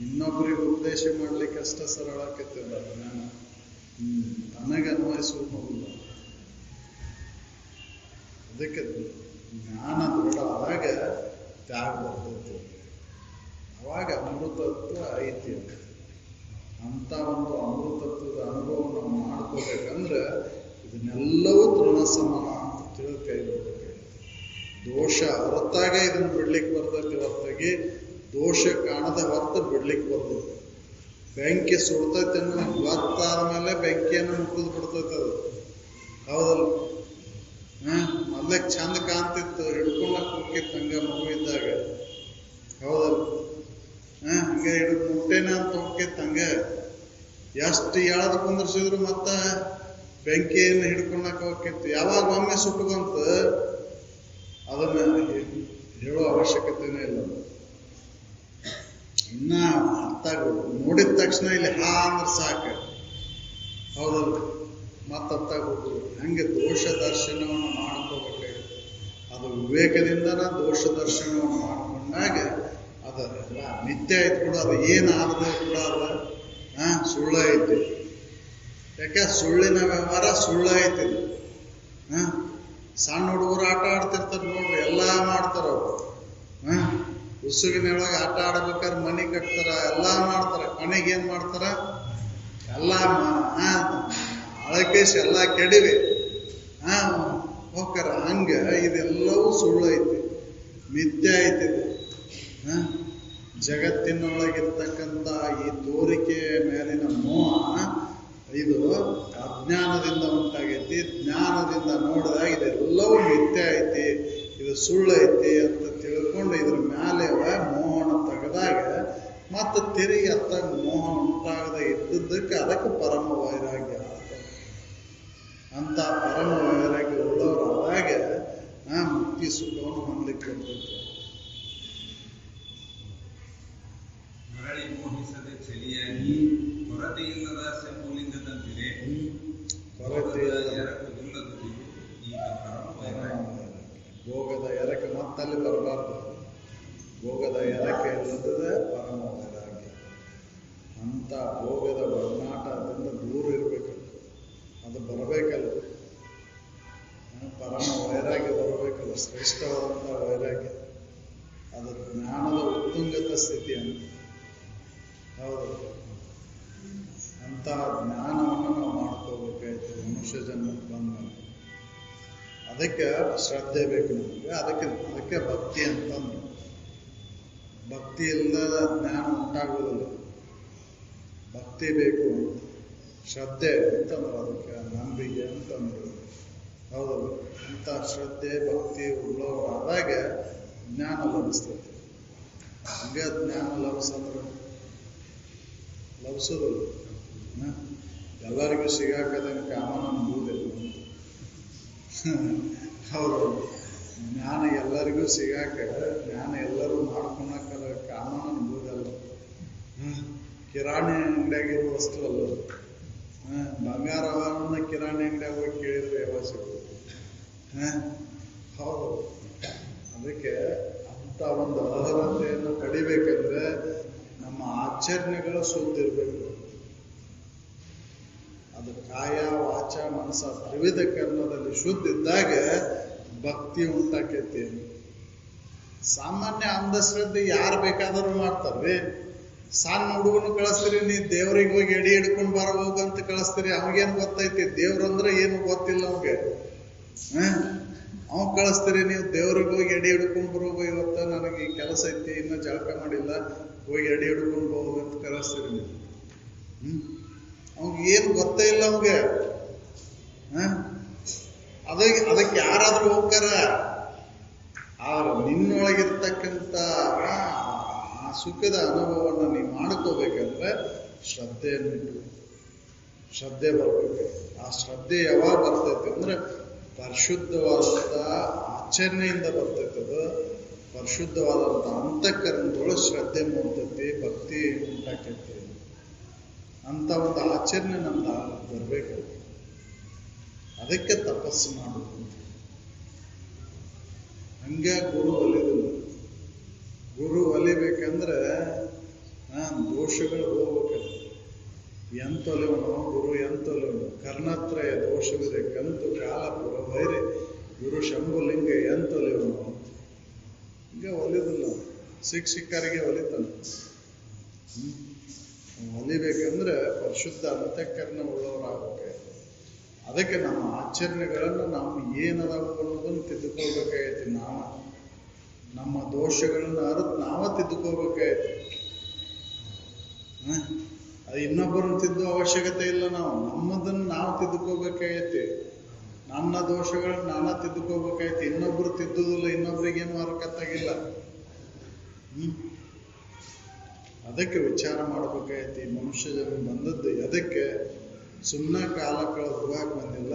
ಇನ್ನೊಬ್ಬರಿಗೆ ಉಪದೇಶ ಮಾಡ್ಲಿಕ್ಕೆ ಅಷ್ಟ ಸರಳ ಆಕೈತಿಲ್ಲ ಜ್ಞಾನ. ತನಗೆ ಅನ್ವಯಿಸುವುದಿಲ್ಲ. ಅದಕ್ಕೆ ಜ್ಞಾನ ದೃಢ ಆದಾಗ ತ್ಯಾಗ ಬರ್ತೈತಿ. ಅವಾಗ ಅಮೃತತ್ವ ಐತಿ. ಅಂತ ಒಂದು ಅಮೃತತ್ವದ ಅನುಭವ ನಾವು ಮಾಡ್ಕೋಬೇಕಂದ್ರೆ ಇದನ್ನೆಲ್ಲವೂ ತೃಣ ಸಮಾನ ಅಂತ ತಿಳಿದು ಕೈ ಬಿಡ್ಬೇಕು. ದೋಷ ಹೊರತಾಗ ಇದನ್ನು ಬಿಡ್ಲಿಕ್ಕೆ ಬರ್ತೈತಿ, ಹೊರತಾಗಿ ದೋಷ ಕಾಣದ ಹೊರತು ಬಿಡ್ಲಿಕ್ಕೆ ಬರ್ತೈತಿ. ಬೆಂಕಿ ಸುಡ್ತೈತಿ ಅನ್ನೋ ಗೊತ್ತಾದ ಮೇಲೆ ಬೆಂಕಿಯನ್ನು ಮುಗಿದು ಬಿಡ್ತೈತಿ ಅದು. ಹೌದಲ್ಲ? ಮೊದ್ಲಕ್ಕೆ ಚಂದ ಕಾಣ್ತಿತ್ತು, ಹಿಡ್ಕೊಂಡಕ್ಕೆ ಹೋಗಿತ್ತು ಹಂಗ ಮಗು ಇದ್ದಾಗ. ಹೌದಲ್ಲ? ಹಂಗೆ ಹಿಡಿದು ಮುಟ್ಟೇನ ಅಂತ ಹೋಗಿತ್ತು ಹಂಗ. ಎಷ್ಟು ಎಳದು ಕುಂದರ್ಸಿದ್ರು ಮತ್ತ ಬೆಂಕಿಯನ್ನು ಹಿಡ್ಕೊಂಡಕ್ಕೆ ಹೋಗಿತ್ತು. ಯಾವಾಗ ಒಮ್ಮೆ ಸುಟ್ಟುಕೊಂತ ಅದನ್ನ ಹೇಳೋ ಅವಶ್ಯಕತೆನೇ ಇಲ್ಲ. ಇನ್ನ ಅರ್ಥ ನೋಡಿದ ತಕ್ಷಣ ಇಲ್ಲಿ ಹಾ ಅಂದ್ರೆ ಸಾಕು. ಹೌದಲ್ಲ? ಮತ್ತತ್ತಾಗ ಹೋಗುದು. ಹಂಗೆ ದೋಷ ದರ್ಶನವನ್ನು ಮಾಡ್ಕೋಬೇಕಾಗುತ್ತೆ. ಅದು ವಿವೇಕದಿಂದನ ದೋಷ ದರ್ಶನವನ್ನು ಮಾಡ್ಕೊಂಡಾಗ ಅದೆಲ್ಲ ನಿತ್ಯ ಐತಿ ಕೂಡ. ಅದು ಏನಾದರೂ ಕೂಡ ಅದ ಸುಳ್ಳ ಐತಿ. ಯಾಕೆ ಸುಳ್ಳಿನ ವ್ಯವಹಾರ ಸುಳ್ಳ ಐತಿ. ಸಣ್ಣ ಹುಡುಗರು ಆಟ ಆಡ್ತಿರ್ತಾರೆ ನೋಡ್ರಿ, ಎಲ್ಲ ಮಾಡ್ತಾರ ಅವ್ರು. ಉಸುಗಿನೊಳಗೆ ಆಟ ಆಡ್ಬೇಕಾದ್ರೆ ಮನೆ ಕಟ್ತಾರ, ಎಲ್ಲ ಮಾಡ್ತಾರ. ಕೊನೆಗೆ ಏನ್ ಮಾಡ್ತಾರ? ಎಲ್ಲ ಅಳಕೇಶ್ ಎಲ್ಲ ಕೆಡಿವಿ ಹೋಗ್ತಾರ. ಹಂಗ ಇದೆಲ್ಲವೂ ಸುಳ್ಳು ಐತಿ, ಮಿಥ್ಯ ಐತಿ. ಜಗತ್ತಿನೊಳಗಿರ್ತಕ್ಕಂಥ ಈ ತೋರಿಕೆಯ ಮೇಲಿನ ಮೋಹ ಇದು ಅಜ್ಞಾನದಿಂದ ಉಂಟಾಗೈತಿ. ಜ್ಞಾನದಿಂದ ನೋಡಿದಾಗ ಇದೆಲ್ಲವೂ ಮಿಥ್ಯ ಐತಿ, ಇದು ಸುಳ್ಳು ಐತಿ ಅಂತ ತಿಳ್ಕೊಂಡು ಇದ್ರ ಮೇಲೆ ಮೋಹನ ತೆಗೆದಾಗ ಮತ್ತೆ ತಿರುಗಿ ಅತ್ತಾಗ ಮೋಹ ಉಂಟಾಗದ ಇದ್ದದ್ದಕ್ಕೆ ಅದಕ್ಕೆ ಪರಮ ವೈರಾಗ್ಯ ಅಂತ. ಪರಮ ವೈರಾಗ್ಯ ಉಳ್ಳವರಾದಾಗ ಮುಕ್ತಿ ಸುಖವನ್ನು ಹೊಂದಲಿಕ್ಕೆ ಬರ್ತೈತೆ. ಮರಳಿ ಮೋಹಿಸದೆ ಚಳಿಯಾಗಿ ಕೊರತೆಯಿಲ್ಲದ ಶಂಭುಲಿಂಗದಂತಿದೆ. ಕೊರತೆಯ ಎರಕವಿಲ್ಲದುದು ಈಗ ಪರಮ ವೈರಾಗ್ಯ. ಭೋಗದ ಎರಕೆ ಮತ್ತಲ್ಲಿ ಬರಬಾರ್ದು. ಭೋಗದ ಎರಕೆ ಇಲ್ಲದ ಪರಮ ವೈರಾಗ್ಯ. ಅಂತ ಭೋಗದ ಒಡನಾಟದಿಂದ ದೂರ ಇರಬೇಕಲ್ಲ, ಅದು ಬರಬೇಕಲ್ಲ. ಪರಮ ವೈರಾಗ್ಯ ಬರಬೇಕಲ್ಲ, ಶ್ರೇಷ್ಠವಾದಂಥ ವೈರಾಗ್ಯ. ಅದು ಜ್ಞಾನದ ಉತ್ತುಂಗತ ಸ್ಥಿತಿ ಅಂತ. ಹೌದು, ಅಂತಹ ಜ್ಞಾನವನ್ನು ನಾವು ಮಾಡ್ಕೋಬೇಕಾಯ್ತು ಮನುಷ್ಯ ಜನ್ಮಕ್ಕೆ ಬಂದ. ಅದಕ್ಕೆ ಶ್ರದ್ಧೆ ಬೇಕು ನಮಗೆ. ಅದಕ್ಕೆ ಭಕ್ತಿ ಅಂತಂದ್ರು. ಭಕ್ತಿ ಇಲ್ಲದ ಜ್ಞಾನ ಉಂಟಾಗುವುದಿಲ್ಲ. ಭಕ್ತಿ ಬೇಕು ಅಂತ, ಶ್ರದ್ಧೆ ಅಂತಂದ್ರು. ಅದಕ್ಕೆ ನಂಬಿಕೆ ಅಂತಂದ್ರು. ಹೌದಲ್ಲ? ಅಂತ ಶ್ರದ್ಧೆ ಭಕ್ತಿ ಉಳ್ಳವರಾದಾಗ ಜ್ಞಾನ ಲಭಿಸ್ತದೆ. ಹಂಗೆ ಜ್ಞಾನ ಲಭಿಸಂದ್ರೆ ಲಭಿಸೋದಿಲ್ಲ. ಎಲ್ಲರಿಗೂ ಸಿಗಾಕದಂಗೆ ಕಾಮನ ಅನ್ಬೋದಿಲ್ಲ. ಹೌದು, ಜ್ಞಾನ ಎಲ್ಲರಿಗೂ ಸಿಗಾಕ, ಜ್ಞಾನ ಎಲ್ಲರೂ ಮಾಡ್ಕೊಳಕಲ್ಲ ಕಾಮನ ಅನ್ಬೋದಲ್ಲ. ಕಿರಾಣಿ ಅಂಗಡಿಯಾಗಿರೋ ವಸ್ತು ಅಲ್ಲ. ಬಂಗಾರವನ್ನ ಕಿರಾಣಿ ಅಂಗಡಿಯಾಗ ಹೋಗಿ ಕೇಳಿದ್ರೆ ಯಾವ ಸಿಗ್ತದೆ? ಹೌದು. ಅದಕ್ಕೆ ಅಂತ ಒಂದು ಅರ್ಹತೆಯನ್ನು ಪಡಿಬೇಕಂದ್ರೆ ನಮ್ಮ ಆಚರಣೆಗಳು ಶುದ್ಧ ಇರಬೇಕು. ಅದು ಕಾಯ ವಾಚ ಮನಸ್ಸ ತ್ರಿವಿಧ ಕರ್ಮದಲ್ಲಿ ಶುದ್ಧ ಇದ್ದಾಗ ಭಕ್ತಿ ಉಂಟಾಕೈತಿ. ಸಾಮಾನ್ಯ ಅಂಧಶ್ರದ್ಧೆ ಯಾರು ಬೇಕಾದರೂ ಮಾಡ್ತಾರ್ರಿ. ಸಣ್ಣ ಹುಡುಗನು ಕಳಿಸ್ತೀರಿ, ನೀ ದೇವ್ರಿಗೆ ಹೋಗಿ ಎಡಿ ಹಿಡ್ಕೊಂಡು ಬರ ಹೋಗಂತ ಕಳಿಸ್ತೀರಿ, ಅವಾಗೇನು ಗೊತ್ತೈತಿ ದೇವ್ರಂದ್ರೆ ಏನು ಗೊತ್ತಿಲ್ಲ ಅವಂಗೆ. ಅವ್ ಕಳಿಸ್ತೀರಿ, ನೀವು ದೇವ್ರಿಗೆ ಹೋಗಿ ಎಡಿ ಹಿಡ್ಕೊಂಡು ಬರೋಗ, ಇವತ್ತ ನನಗೆ ಈ ಕೆಲಸ ಐತಿ, ಇನ್ನೂ ಜಳಕ ಮಾಡಿಲ್ಲ, ಹೋಗಿ ಎಡಿ ಹಿಡ್ಕೊಂಡು ಹೋಗಂತ ಕಳಿಸ್ತೀರಿ ನೀವು. ಅವ್ಗೆ ಏನು ಗೊತ್ತೇ ಇಲ್ಲ ಅವಂಗೆ. ಅದಕ್ಕೆ ಯಾರಾದ್ರೂ ಹೋಗ್ತಾರ. ಆದ್ರೆ ನಿನ್ನೊಳಗಿರ್ತಕ್ಕಂಥ ಆ ಸುಖದ ಅನುಭವವನ್ನು ನೀವು ಮಾಡ್ಕೋಬೇಕಂದ್ರೆ ಶ್ರದ್ಧೆಯನ್ನಿಟ್ಟು, ಶ್ರದ್ಧೆ ಬರ್ಬೇಕು. ಆ ಶ್ರದ್ಧೆ ಯಾವಾಗ ಬರ್ತೈತೆ ಅಂದ್ರೆ ಪರಿಶುದ್ಧವಾದಂಥ ಆಚರಣೆಯಿಂದ ಬರ್ತೈತೆ. ಅದು ಪರಿಶುದ್ಧವಾದಂಥ ಅಂತಃಕರಣದೊಳಗೆ ಶ್ರದ್ಧೆ ಮೂಡ್ತೈತಿ, ಭಕ್ತಿ ಉಂಟಾಕೈತಿ. ಅಂತ ಒಂದು ಆಚರಣೆ ನಮ್ದು ಬರ್ಬೇಕು. ಅದಕ್ಕೆ ತಪಸ್ಸು ಮಾಡಬೇಕು. ಹಂಗೆ ಗುರು ಒಲಿದಿಲ್ಲ. ಗುರು ಒಲಿಬೇಕಂದ್ರೆ ದೋಷಗಳು ಹೋಗ್ಬೇಕಲ್ಲ. ಎಂತೊಲಿವನು ಗುರು ಎಂತೊಲಿವನು, ಕರ್ಣತ್ರಯ ದೋಷವಿದೆ ಕಂತು ಕಾಲ ಪುರವೈರಿ ಗುರು ಶಂಭುಲಿಂಗ ಎಂತೊಲಿವನು. ಹಿಂಗೆ ಒಲಿದಿಲ್ಲ. ಶಿಕ್ಷಕರಿಗೆ ಒಲಿತಾನೆ. ಒಲಿಬೇಕಂದ್ರೆ ಪರಿಶುದ್ಧ ಅಂತಃಕರಣ ಉಳ್ಳವರಾಗಬೇಕು. ಅದಕ್ಕೆ ನಮ್ಮ ಆಚರಣೆಗಳನ್ನು ನಾವು ಏನದಾವು ಅನ್ನೋದನ್ನು ತಿದ್ದುಕೊಳ್ಬೇಕಾಗೈತಿ. ನಮ್ಮ ದೋಷಗಳನ್ನು ಅರಿತು ನಾವೇ ತಿದ್ದುಕೋಬೇಕಾಗೈತಿ. ಅದು ಇನ್ನೊಬ್ಬರನ್ನು ತಿದ್ದುವ ಅವಶ್ಯಕತೆ ಇಲ್ಲ. ನಮ್ಮದನ್ನು ನಾವು ತಿದ್ದುಕೋಬೇಕಾಗೈತಿ. ನನ್ನ ದೋಷಗಳನ್ನು ನಾನೇ ತಿದ್ದುಕೋಬೇಕಾಗೈತಿ. ಇನ್ನೊಬ್ರು ತಿದ್ದುದಿಲ್ಲ, ಇನ್ನೊಬ್ರಿಗೇನು ಹರಕತ್ತಾಗಿಲ್ಲ. ಅದಕ್ಕೆ ವಿಚಾರ ಮಾಡಬೇಕಾಗೈತಿ. ಮನುಷ್ಯ ಜನ ಬಂದದ್ದು ಅದಕ್ಕೆ ಸುಮ್ಮನೆ ಕಾಲ ಕಳೆದು ಹೋಗಕ್ಕೆ ಬಂದಿಲ್ಲ,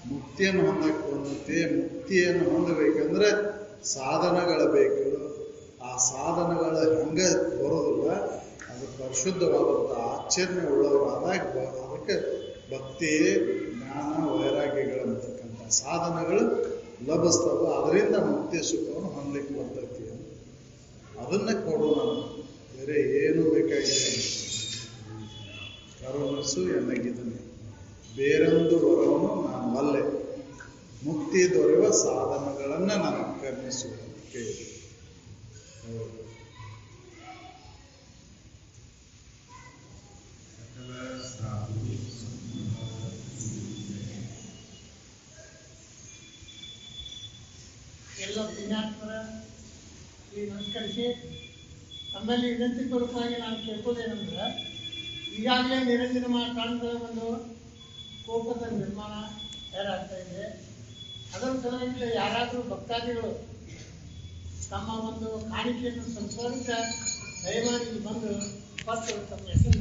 ಮುಕ್ತಿಯನ್ನು ಹೊಂದಕ್ಕೆ ಬಂದೈತಿ. ಮುಕ್ತಿಯನ್ನು ಹೊಂದಬೇಕಂದ್ರೆ ಸಾಧನಗಳು ಬೇಕು. ಆ ಸಾಧನಗಳ ಹಂಗೆ ಬರೋದಿಲ್ಲ. ಅದು ಪರಿಶುದ್ಧವಾದಂಥ ಆಚರಣೆ ಉಳ್ಳವರಾದಾಗ ಅದಕ್ಕೆ ಭಕ್ತಿ, ಜ್ಞಾನ, ವೈರಾಗ್ಯಗಳಂತಕ್ಕಂಥ ಸಾಧನಗಳು ಲಭಿಸ್ತವೆ. ಅದರಿಂದ ಮುಕ್ತಿ ಸುಖವನ್ನು ಹೊಂದಲಿಕ್ಕೆ ಬರ್ತೈತಿ. ಅದನ್ನೇ ಕೊಡೋಣ, ಬೇರೆ ಏನೂ ಬೇಕಾಗಿಲ್ಲ. ಕರುಣಿಸು ಎನ್ನಗಿದನೆ ಬೇರೊಂದು ವರವನ್ನು ನಾನು ಅಲ್ಲೇ, ಮುಕ್ತಿ ದೊರೆಯುವ ಸಾಧನಗಳನ್ನು ನಾನು ಕರುಣಿಸುವುದಕ್ಕೆ. ಎಲ್ಲ ಪುಣ್ಯಾತ್ಮರ ನಮಸ್ಕರಿಸಿ ತಮ್ಮಲ್ಲಿ ವಿನಂತಿ ಪೂರ್ವಕವಾಗಿ ನಾನು ಕೇಳ್ಕೋದೇನೆಂದ್ರೆ, ಈಗಾಗಲೇ ನಿರಂಜನ ಕಾಂಡದ ಒಂದು ಕೋಪದ ನಿರ್ಮಾಣ ತಯಾರಾಗ್ತಾ ಇದೆ. ಅದರ ಸಲುವಾಗಿ ಯಾರಾದರೂ ಭಕ್ತಾದಿಗಳು ತಮ್ಮ ಒಂದು ಕಾಣಿಕೆಯನ್ನು ಸಂಸ್ಕರಿಸ ದಯಮಾಡಿ ಬಂದು ಕೊಟ್ಟು ತಮ್ಮ ಹೆಸರು